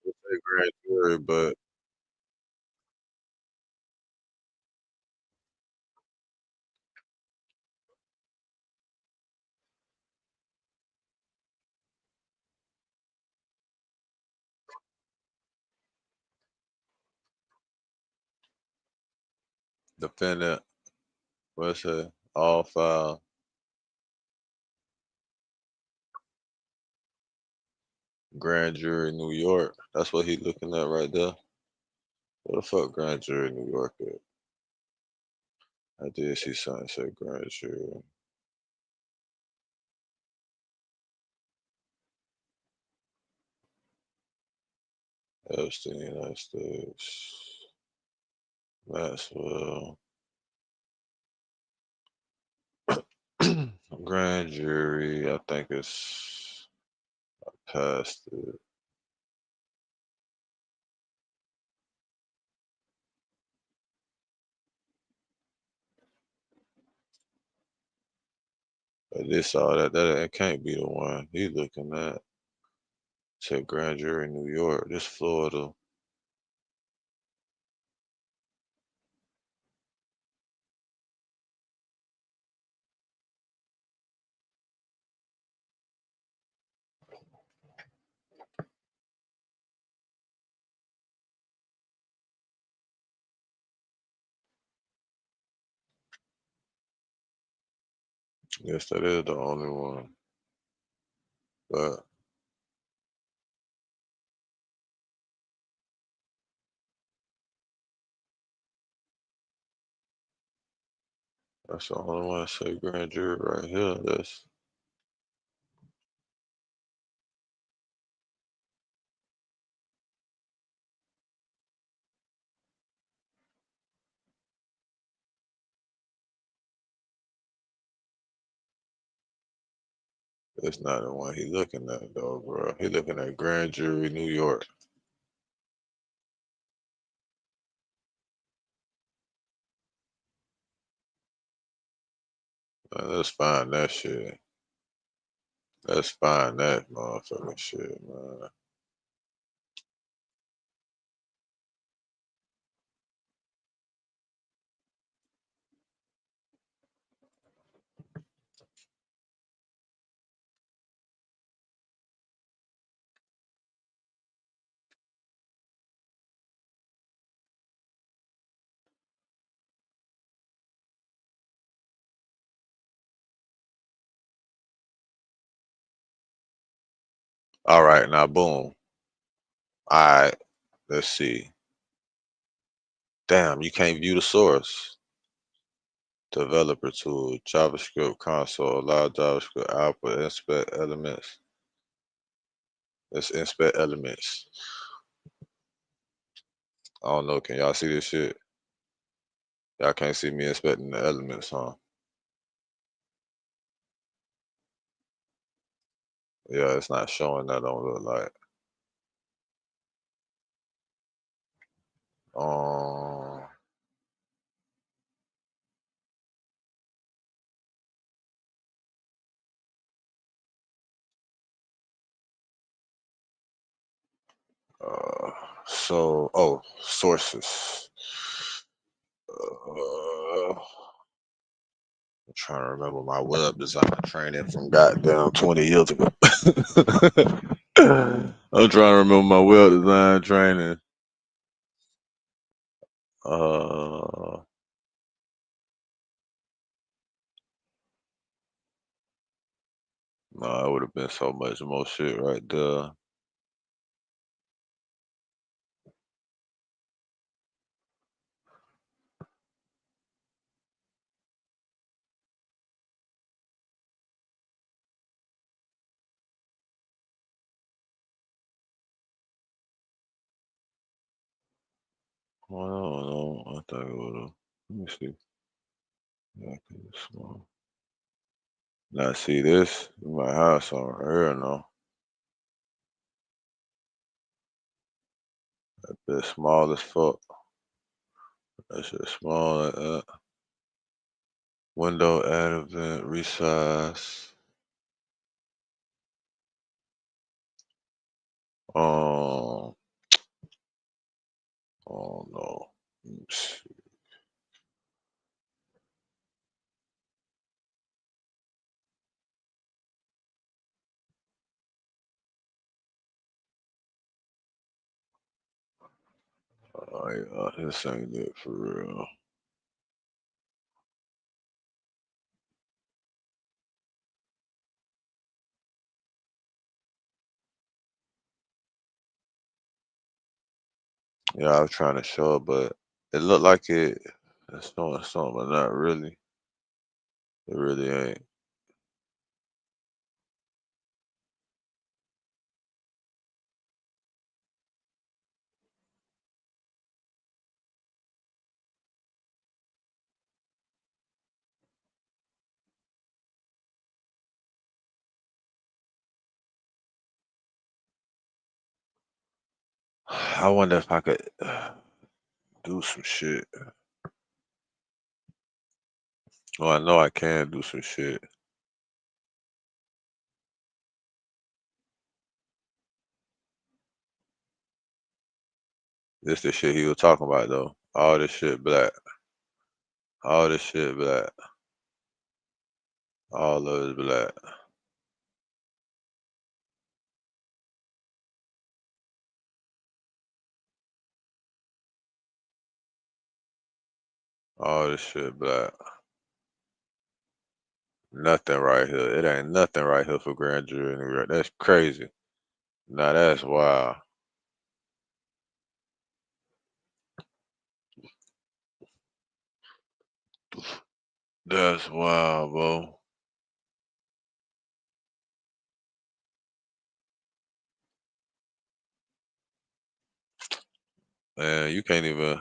It's a grand jury, but defendant, what's it? All file. Grand jury, New York. That's what he looking at right there. What the fuck, grand jury, New York at? I did see something say grand jury. Epstein, United States. Maxwell. Grand jury, I think it's past it. But this all that it can't be the one he looking at. Said grand jury, New York. This Florida. Yes, that is the only one. But that's the only one that say grand jury right here. That's not the one he looking at though, bro. He looking at grand jury, New York. Man, let's find that shit. Let's find that motherfucking shit, man. All right, now boom. All right, let's see. Damn, you can't view the source. Developer tool, JavaScript console, allow JavaScript output, inspect elements. Let's inspect elements. I don't know, can y'all see this shit? Y'all can't see me inspecting the elements, huh? Yeah, it's not showing that, don't look like. Um, oh, sources. I'm trying to remember my web design training from goddamn 20 years ago. I'm trying to remember my web design training. No, it would have been so much more shit right there. Well, I don't know. I think it would have. Let me see. Yeah, 'cause it's small. Now see this? You might have some right here now. That bit small as fuck. That shit small like that. Window add event resize. Um, oh no. Let me see. Oh yeah, this ain't it for real. Yeah, I was trying to show it, but it looked like it's doing something, but not really. It really ain't. I wonder if I could do some shit. Well, I know I can do some shit. This the shit he was talking about though. All this shit black. All this shit black. All of it black. All this shit black. Nothing right here. It ain't nothing right here for grand jury. That's crazy. Now that's wild. That's wild, bro. Man, you can't even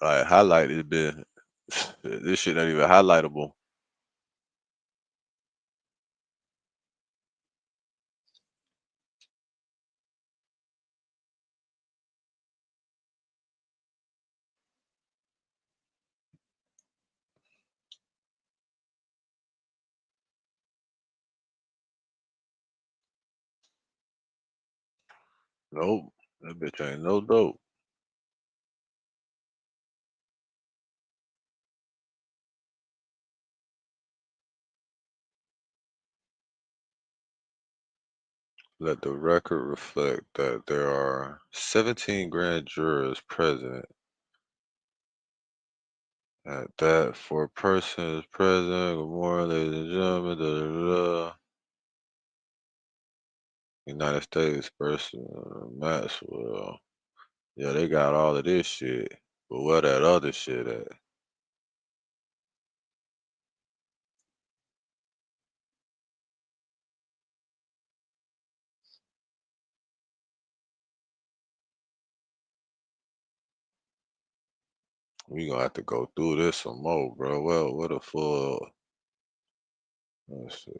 like highlight this bit. This shit not even highlightable. Nope. That bitch ain't no dope. Let the record reflect that there are 17 grand jurors present. At that, 4 persons present. Good morning, ladies and gentlemen. Da, da, da. United States versus Maxwell. Yeah, they got all of this shit. But where that other shit at? We gonna have to go through this some more, bro. Well, what a full. Let's see.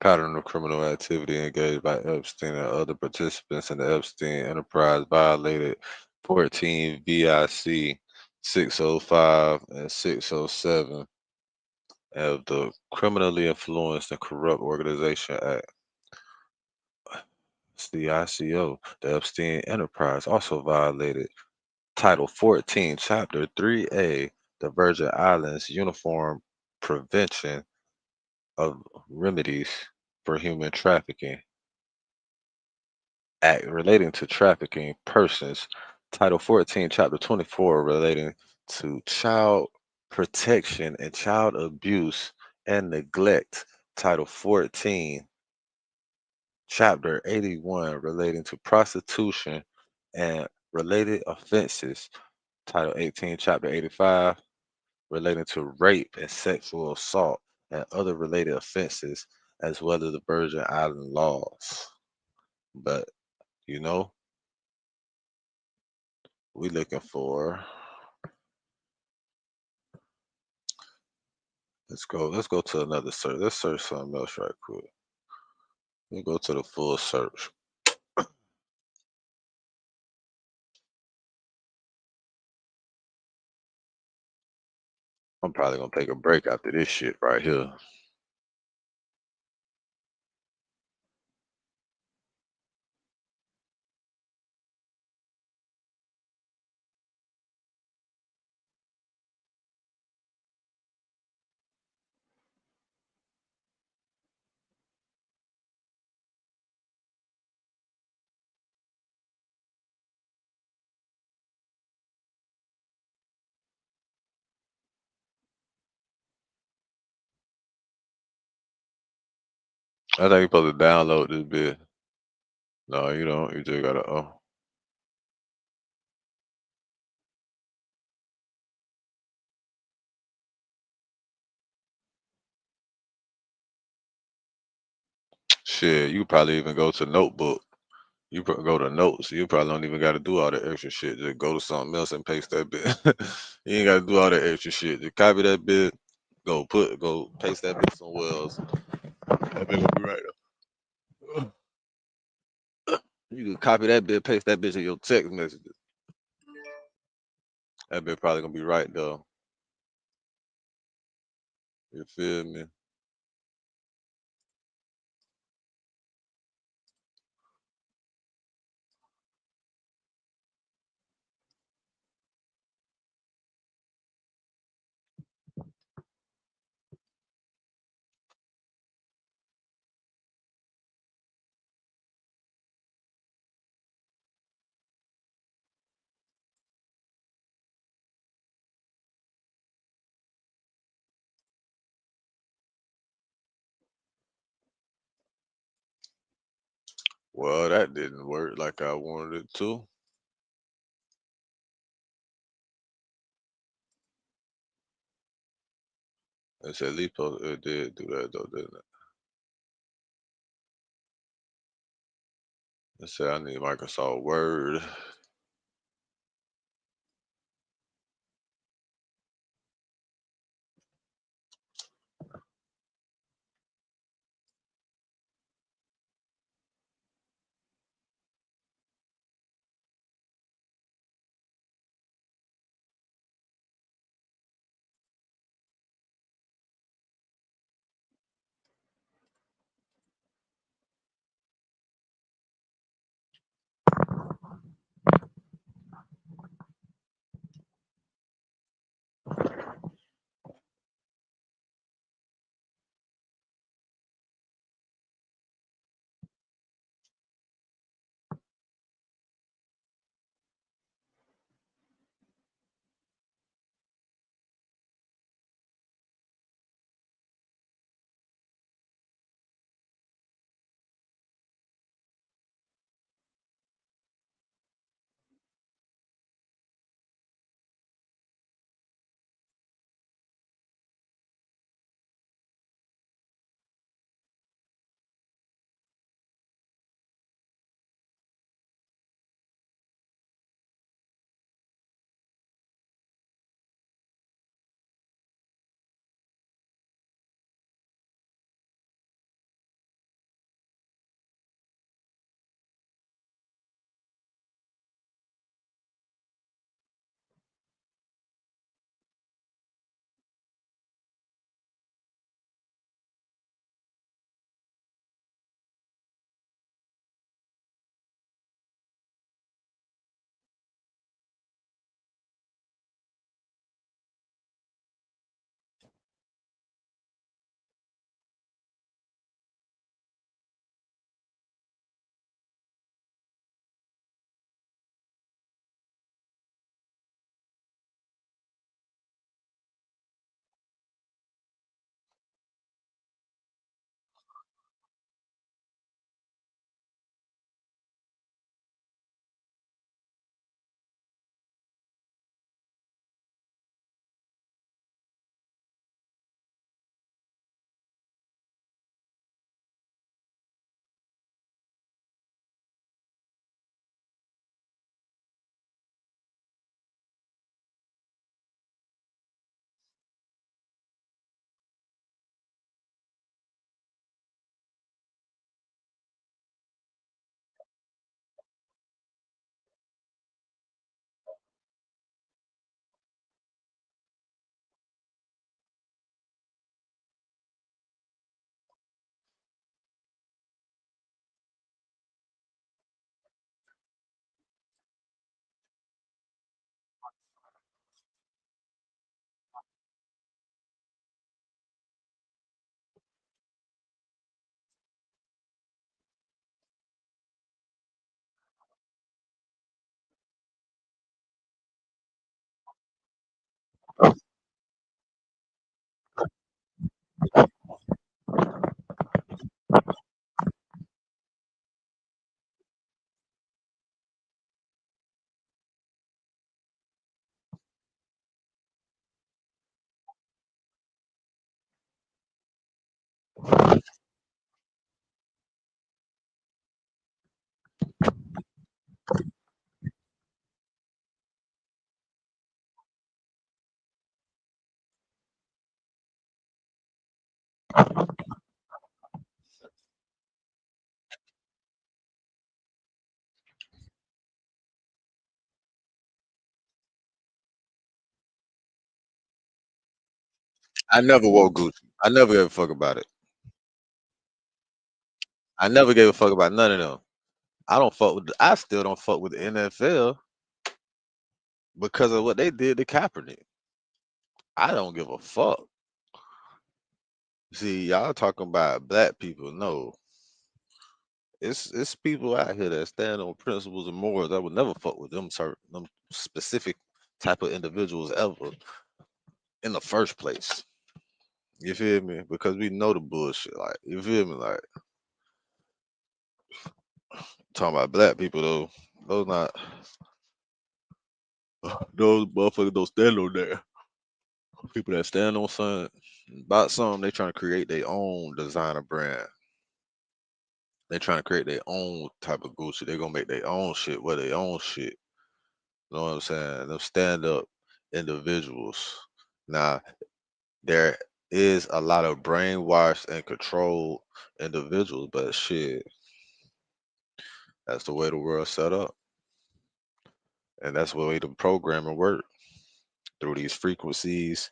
Pattern of criminal activity engaged by Epstein and other participants in the Epstein enterprise violated 14 VIC 605 and 607 of the Criminally Influenced and Corrupt Organization Act. CICO. The Epstein enterprise also violated Title 14, Chapter 3A, the Virgin Islands Uniform Prevention of Remedies for Human Trafficking Act relating to trafficking persons, Title 14, Chapter 24 relating to child protection and child abuse and neglect, Title 14, Chapter 81 relating to prostitution and related offenses, Title 18, Chapter 85 relating to rape and sexual assault and other related offenses, as well as the Virgin Island laws. But, you know, we looking for. Let's go to another search. Let's search something else right quick. We go to the full search. I'm probably gonna take a break after this shit right here. I think you're supposed to download this bit. No, you don't. You just gotta. Oh, shit. You probably even go to Notebook. You go to Notes. You probably don't even got to do all the extra shit. Just go to something else and paste that bit. You ain't got to do all that extra shit. Just copy that bit. Go paste that bit somewhere else. That bit gonna be right there. You can copy that bit, paste that bitch in your text messages. That bit probably gonna be right though. You feel me? Well, that didn't work like I wanted it to. It said Lipo, it did do that though, didn't it? It said I need Microsoft Word. I never wore Gucci. I never gave a fuck about it. I never gave a fuck about none of them. I don't fuck with. I still don't fuck with the NFL because of what they did to Kaepernick. I don't give a fuck. See, y'all talking about black people. No, it's people out here that stand on principles and morals. I would never fuck with them certain them specific type of individuals ever in the first place. You feel me? Because we know the bullshit. Like you feel me? Like talking about black people though. Those not those motherfuckers don't stand on there. People that stand on something, About some, they trying to create their own designer brand. They trying to create their own type of Gucci. They gonna make their own shit, wear their own shit. You know what I'm saying? Them stand up individuals. Now, there is a lot of brainwashed and controlled individuals, but shit, that's the way the world's set up. And that's the way the programming work. Through these frequencies,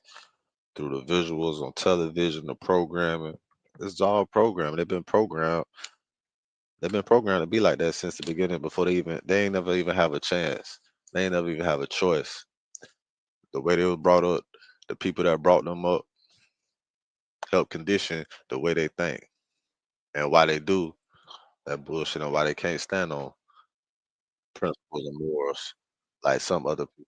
through the visuals on television, the programming. It's all programming. They've been programmed to be like that since the beginning before they ain't never even have a chance. They ain't never even have a choice. The way they was brought up, the people that brought them up help condition the way they think and why they do that bullshit and why they can't stand on principles and morals like some other people.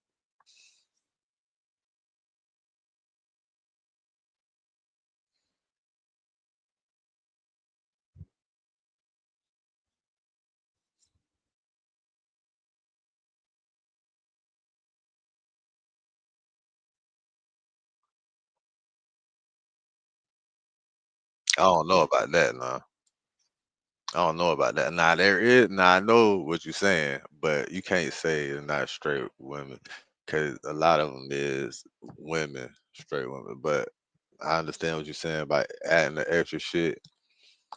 I don't know about that now. I don't know about that. Now there is now I know what you're saying, but you can't say it's not straight women because a lot of them is women, straight women. But I understand what you're saying about adding the extra shit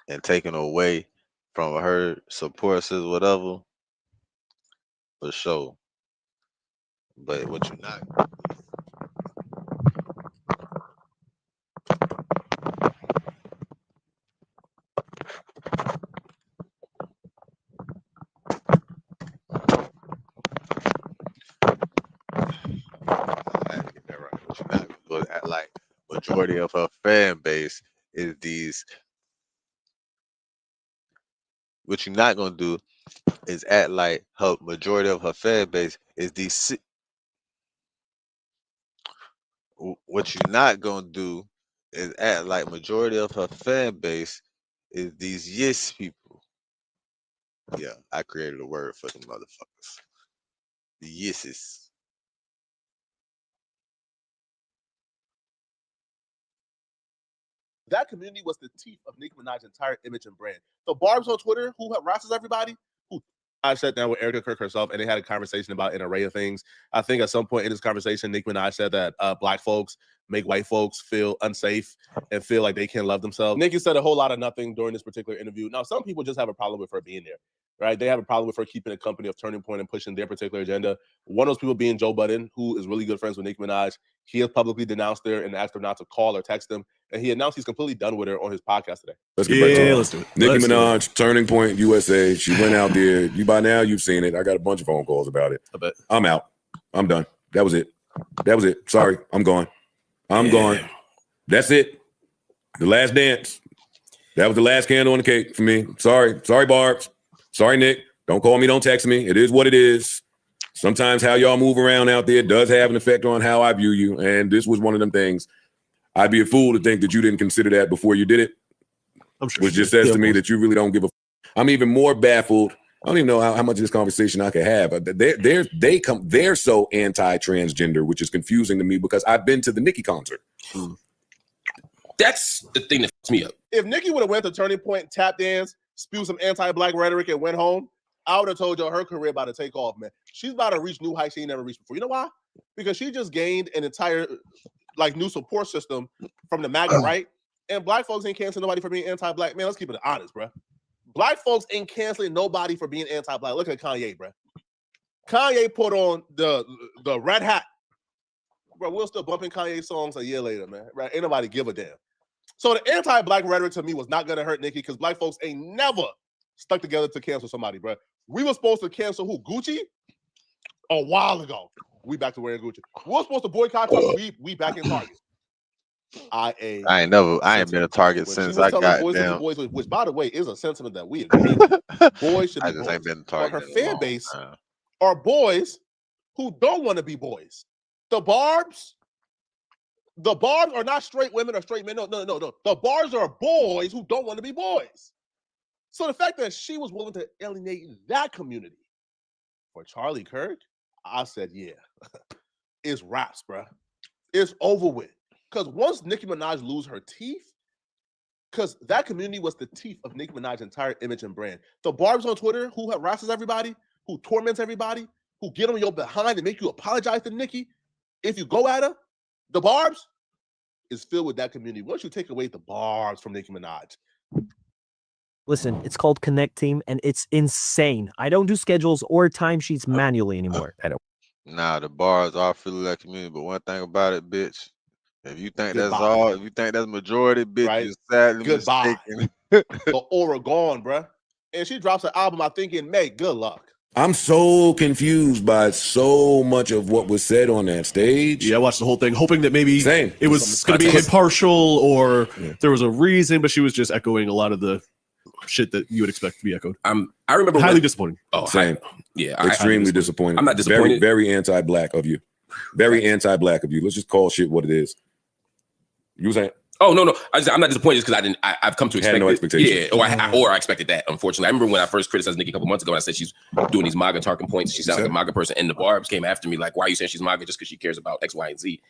and taking away from her support system, whatever, for sure. But what you not I had to get that right. What you not gonna do is act like majority of her fan base is these. What you're not gonna do is act like her majority of her fan base is these. What you're not gonna do is act like majority of her fan base is these yes people. Yeah, I created a word for them motherfuckers. The yeses. That community was the teeth of Nicki Minaj's entire image and brand. The Barbs on Twitter, who harasses everybody, who I sat down with Erica Kirk herself, and they had a conversation about an array of things. I think at some point in this conversation, Nicki Minaj said that Black folks make white folks feel unsafe and feel like they can't love themselves. Nicki said a whole lot of nothing during this particular interview. Now, some people just have a problem with her being there, right? They have a problem with her keeping a company of Turning Point and pushing their particular agenda. One of those people being Joe Budden, who is really good friends with Nicki Minaj. He has publicly denounced her and asked her not to call or text him. And he announced he's completely done with her on his podcast today. Let's get back to it. Let's do it. Nicki Minaj, Turning Point USA. She went out there. By now you've seen it. I got a bunch of phone calls about it. I bet. I'm out. I'm done. That was it. Sorry, I'm gone. I'm gone. That's it. The last dance. That was the last candle on the cake for me. Sorry, Barbs. Sorry, Nick. Don't call me. Don't text me. It is what it is. Sometimes how y'all move around out there does have an effect on how I view you. And this was one of them things. I'd be a fool to think that you didn't consider that before you did it. I'm sure. Which just says to me that you really don't give a. I'm even more baffled. I don't even know how much of this conversation I could have. They're so anti-transgender, which is confusing to me because I've been to the Nicki concert. That's the thing that fucks me up. If Nicki would have went to Turning Point, tap dance, spew some anti-Black rhetoric, and went home, I would have told you her career about to take off, man. She's about to reach new heights she ain't never reached before. You know why? Because she just gained an entire new support system from the MAGA right, and Black folks ain't canceling nobody for being anti-Black. Man, let's keep it honest, bro. Black folks ain't canceling nobody for being anti-Black. Look at Kanye, bro. Kanye put on the red hat. Bro, we're still bumping Kanye songs a year later, man. Right? Ain't nobody give a damn. So the anti-Black rhetoric to me was not gonna hurt Nicki because Black folks ain't never stuck together to cancel somebody, bro. We were supposed to cancel who? Gucci? A while ago. We back to wearing Gucci. We were supposed to boycott Target. We back in Target. I ain't been a Target when since she was I telling got boys to be down. boys, which by the way is a sentiment that we agree. Boys should be I just boys. ain't been to But Target her in a fan long base time. are boys who don't want to be boys. The Barbs are not straight women or straight men. No. The Barbs are boys who don't want to be boys. So the fact that she was willing to alienate that community for Charlie Kirk, I said, yeah, it's raps, bro. It's over with. Because once Nicki Minaj lose her teeth, because that community was the teeth of Nicki Minaj's entire image and brand. The barbs on Twitter who harasses everybody, who torments everybody, who get on your behind and make you apologize to Nicki, if you go at her, the barbs is filled with that community. Once you take away the barbs from Nicki Minaj. Listen, it's called Connect Team, and it's insane. I don't do schedules or timesheets manually anymore. I don't. Nah, the bars are feeling that community, but one thing about it, bitch, if you think Goodbye. that's all, if you think that's majority, bitch, Right? you're sadly Goodbye. mistaken. The aura gone, bruh. And she drops her album, I think, in May. Good luck. I'm so confused by so much of what was said on that stage. Yeah, I watched the whole thing, hoping that maybe Same. it was going to be impartial or there was a reason, but she was just echoing a lot of the shit that you would expect to be echoed. I remember highly disappointing. Oh, Same. Yeah, Extremely disappointed. I'm not disappointed. Very, very anti-black of you. Very anti-black of you. Let's just call shit what it is. You were saying? Oh no, I'm not disappointed just because I've come to expect no it. expectations. Yeah, or I expected that. Unfortunately, I remember when I first criticized Nicki a couple months ago, and I said she's doing these MAGA talking points. She sounds like a MAGA person, and the barbs came after me like, "Why are you saying she's MAGA just because she cares about X, Y, and Z?"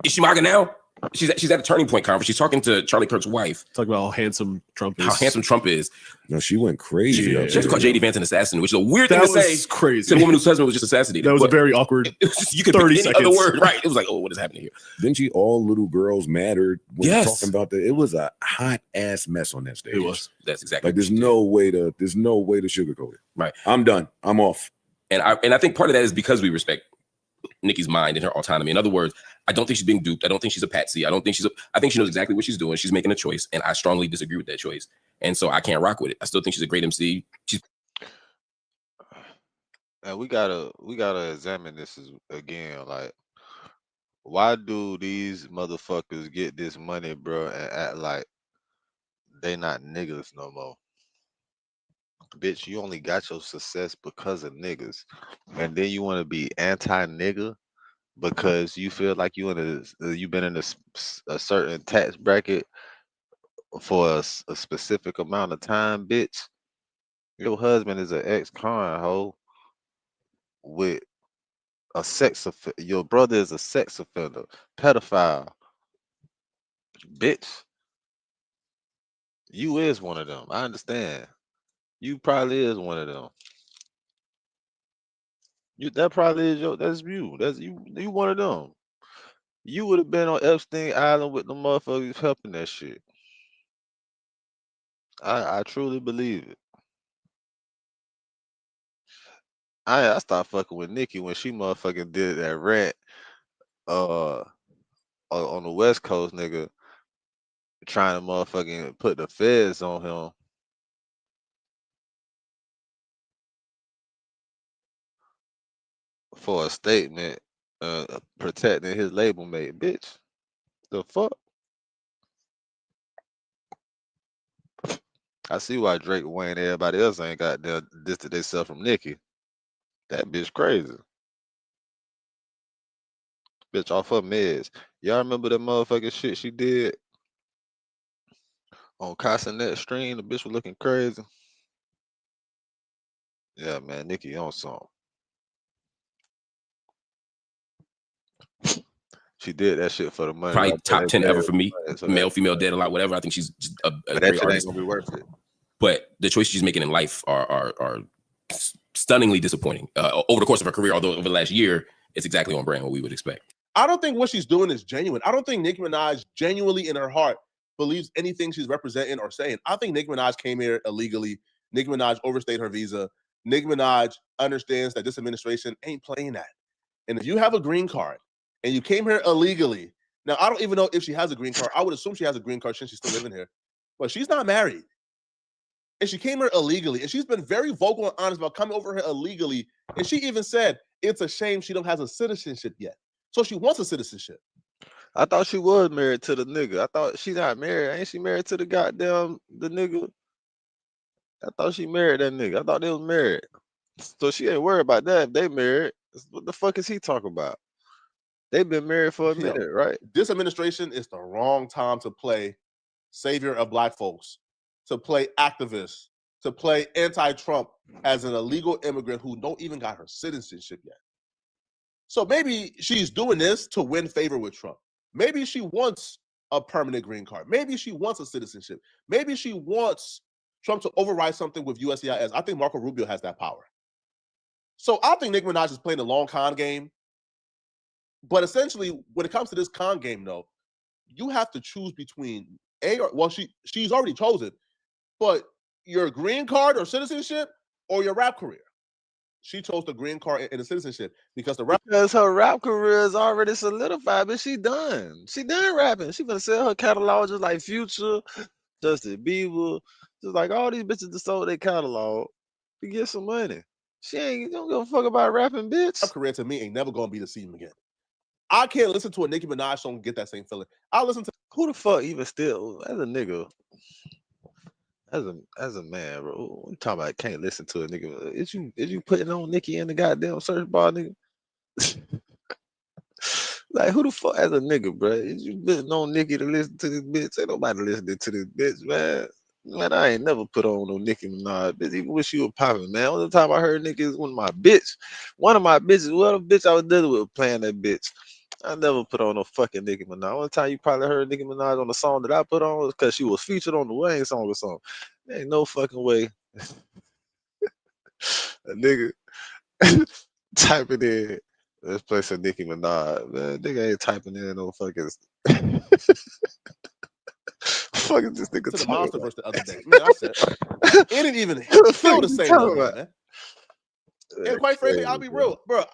Is she MAGA now? She's at a turning point conference. She's talking to Charlie Kirk's wife. Talking about how handsome Trump is. How handsome Trump is. No, she went crazy. She just called J.D. Vance an assassin, which is a weird thing That to say. was crazy. To the woman whose husband was just assassinated. That was But a very awkward. It was just, you could 30 pick any seconds. other word, right? It was like, oh, what is happening here? Didn't she? All little girls mattered when Yes. talking about that. It was a hot ass mess on that stage. It was. That's exactly. Like there's no way to sugarcoat it. Right. I'm done. I'm off. And I think part of that is because we respect Nicki's mind and her autonomy. In other words, I don't think she's being duped. I don't think she's a patsy. I think she knows exactly what she's doing. She's making a choice, and I strongly disagree with that choice. And so I can't rock with it. I still think she's a great MC. And we gotta examine this again. Like, why do these motherfuckers get this money, bro, and act like they not niggas no more? Bitch, you only got your success because of niggas, and then you want to be anti-nigga because you feel like you've been in a certain tax bracket for a specific amount of time, bitch. Your husband is an ex-con hoe with a sex offender. Your brother is a sex offender, pedophile, bitch. You is one of them. I understand. You probably is one of them. That probably is that's you. That's you one of them. You would have been on Epstein Island with the motherfuckers helping that shit. I truly believe it. I stopped fucking with Nicki when she motherfucking did that rant on the West Coast, nigga, trying to motherfucking put the feds on him. For a statement protecting his label mate, bitch. The fuck? I see why Drake, Wayne, everybody else ain't got their distant themselves from Nicki. That bitch crazy. Bitch off her meds. Y'all remember that motherfucking shit she did on Castanet stream? The bitch was looking crazy. Yeah, man, Nicki on something. She did that shit for the money. Probably Right top there. 10 ever for me. So Male, female, dead, alive, whatever. I think she's just a that great shit artist. ain't gonna be worth it. But the choices she's making in life are stunningly disappointing over the course of her career. Although over the last year, it's exactly on brand what we would expect. I don't think what she's doing is genuine. I don't think Nicki Minaj genuinely in her heart believes anything she's representing or saying. I think Nicki Minaj came here illegally. Nicki Minaj overstayed her visa. Nicki Minaj understands that this administration ain't playing that. And if you have a green card and you came here illegally, now I don't even know if she has a green card. I would assume she has a green card since she's still living here. But she's not married. And she came here illegally. And she's been very vocal and honest about coming over here illegally. And she even said, it's a shame she don't have a citizenship yet. So she wants a citizenship. I thought she was married to the nigga. I thought she not married. Ain't she married to the nigga? I thought she married that nigga. I thought they was married. So she ain't worried about that if they married. What the fuck is he talking about? They've been married for a minute, right? This administration is the wrong time to play savior of black folks, to play activist, to play anti-Trump as an illegal immigrant who don't even got her citizenship yet. So maybe she's doing this to win favor with Trump. Maybe she wants a permanent green card. Maybe she wants a citizenship. Maybe she wants Trump to override something with USCIS. I think Marco Rubio has that power. So I think Nicki Minaj is playing a long con game. But essentially, when it comes to this con game, though, you have to choose between she's already chosen, but your green card or citizenship or your rap career. She chose the green card and the citizenship because because her rap career is already solidified, but she done. She done rapping. She gonna sell her catalog just like Future, Justin Bieber, just like all these bitches that sold their catalog to get some money. She don't give a fuck about rapping, bitch. Rap career to me ain't never gonna be the same again. I can't listen to a Nicki Minaj song and get that same feeling. I listen to who the fuck even still as a nigga. As a man, bro, we talking about can't listen to a nigga. Is you putting on Nicki in the goddamn search bar, nigga? Like who the fuck as a nigga, bro? Is you putting on Nicki to listen to this bitch? Ain't nobody listening to this bitch, man. Man, I ain't never put on no Nicki Minaj, bitch. Even wish you were popping, man. Only time I heard Nicki is one of my bitches. What a bitch I was dealing with playing that bitch. I never put on no fucking Nicki Minaj. Only time you probably heard Nicki Minaj on the song that I put on was because she was featured on the Wayne song or something. There ain't no fucking way a nigga typing in let's play some Nicki Minaj. Man, nigga ain't typing in no fucking fuck is this nigga the talking Monster about? verse the other day. Man, I said it didn't even feel the same no more, man. And quite frankly, I'll be real, bro.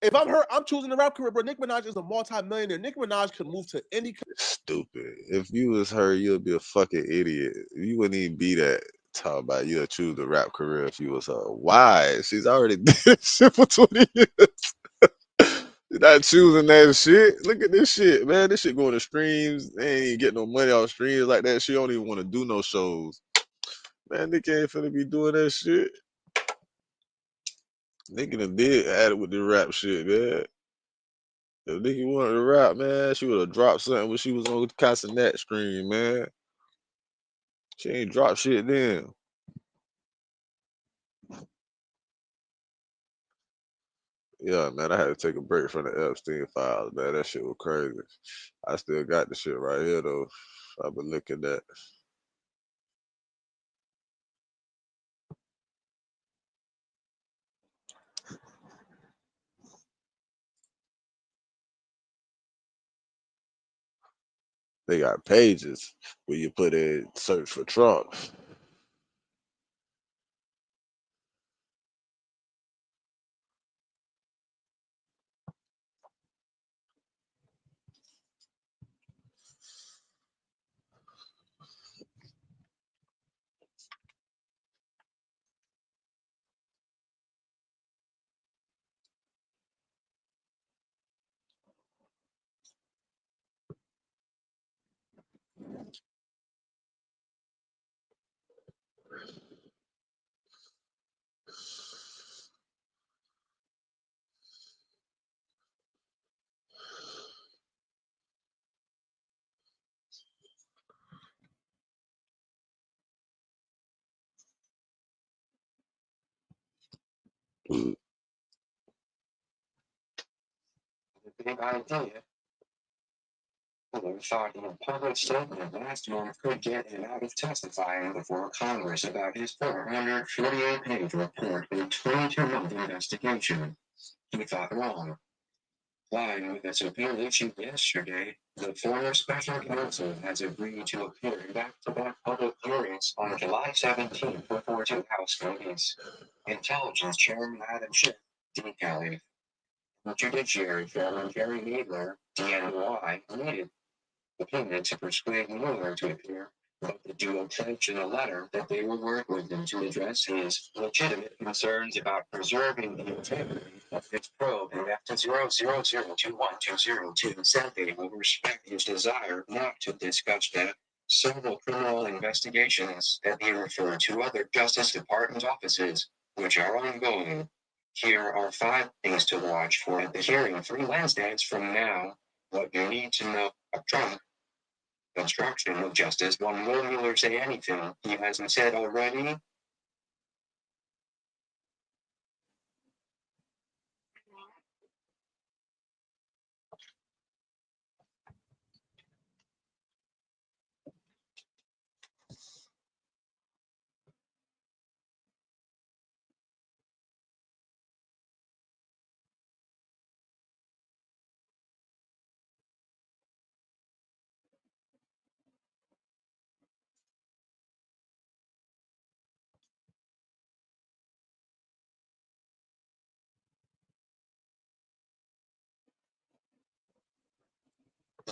If I'm her, I'm choosing the rap career, bro. Nicki Minaj is a multi-millionaire. Nicki Minaj could move to any. Stupid. If you was her, you'd be a fucking idiot. You wouldn't even be that. Talk about you'll choose the rap career if you was her. Why? She's already did shit for 20 years. You're not choosing that shit. Look at this shit, man. This shit going to streams. They ain't even getting no money off streams like that. She don't even want to do no shows. Man, Nicki ain't finna be doing that shit. Nicki done did add it with the rap shit, man. If Nicki wanted to rap, man, she would have dropped something when she was on Castanet stream, man. She ain't dropped shit then. Yeah, man, I had to take a break from the Epstein files, man. That shit was crazy. I still got the shit right here, though. I've been looking at. They got pages where you put in search for Trump. The big idea. Miller thought in a public statement last month could get him out of testifying before Congress about his 448-page report in a 22-month investigation. He thought wrong. Lying with a subpoena issued yesterday, the former special counsel has agreed to appear in back-to-back public hearings on July 17th before two House committees. Intelligence Chairman Adam Schiff, decalif. Judiciary Chairman Jerry Nadler, DNY, needed opinion to persuade Mueller to appear, but the duo pledged in a letter that they will work with him to address his legitimate concerns about preserving the integrity of his probe, and after 0002120 said they will respect his desire not to discuss the several criminal investigations that they refer to other Justice Department offices, which are ongoing. Here are 5 things to watch for at the hearing 3 Wednesdays from now. What you need to know about Trump. Obstruction of justice. Won't Mueller say anything he hasn't said already?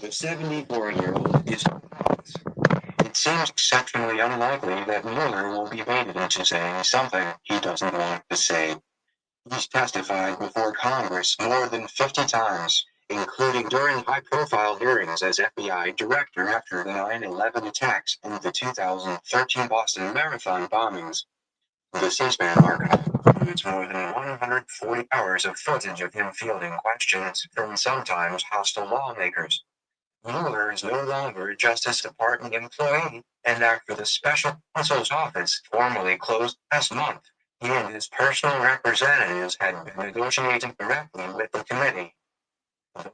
The 74-year-old is. It seems exceptionally unlikely that Mueller will be baited into saying something he doesn't want to say. He's testified before Congress more than 50 times, including during high-profile hearings as FBI director after the 9/11 attacks and the 2013 Boston Marathon bombings. The C-SPAN archive includes more than 140 hours of footage of him fielding questions from sometimes hostile lawmakers. Mueller is no longer a Justice Department employee, and after the special counsel's office formally closed last month, he and his personal representatives had been negotiating directly with the committee.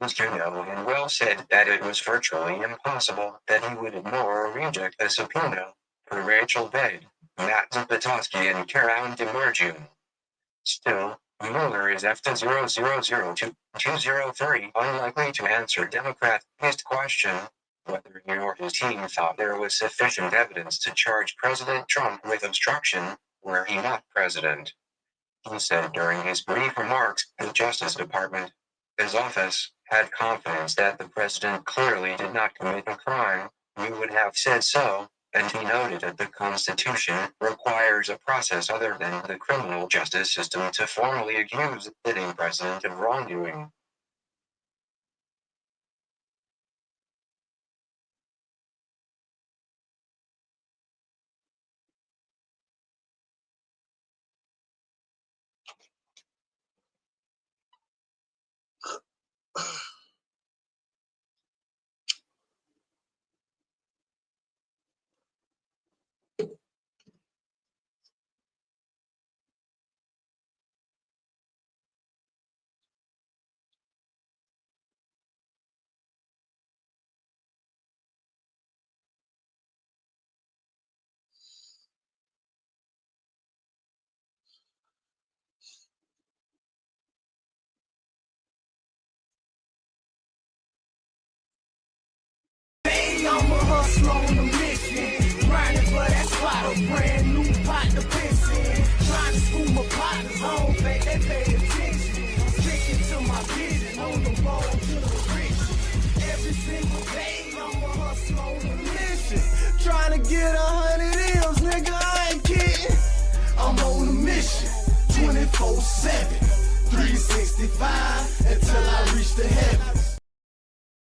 Those who know him well said that it was virtually impossible that he would ignore or reject a subpoena for Rachel Bade, Matt Zapotosky, and Karen DeMarjune. Still, Mueller is F-0002203 unlikely to answer Democrat-based question whether he or his team thought there was sufficient evidence to charge President Trump with obstruction, were he not president. He said during his brief remarks, the Justice Department, his office, had confidence that the president clearly did not commit a crime. We would have said so, and he noted that the Constitution requires a process other than the criminal justice system to formally accuse the sitting president of wrongdoing. I'm a hustler on a mission, grinding for that spot, a brand new pot to piss in. Trying to school my partners home, they pay attention. I'm sticking to my vision, on the road to the riches. Every single day, I'm a hustler on a mission, trying to get 100 M's, nigga, I ain't kidding. I'm on a mission, 24/7, 365.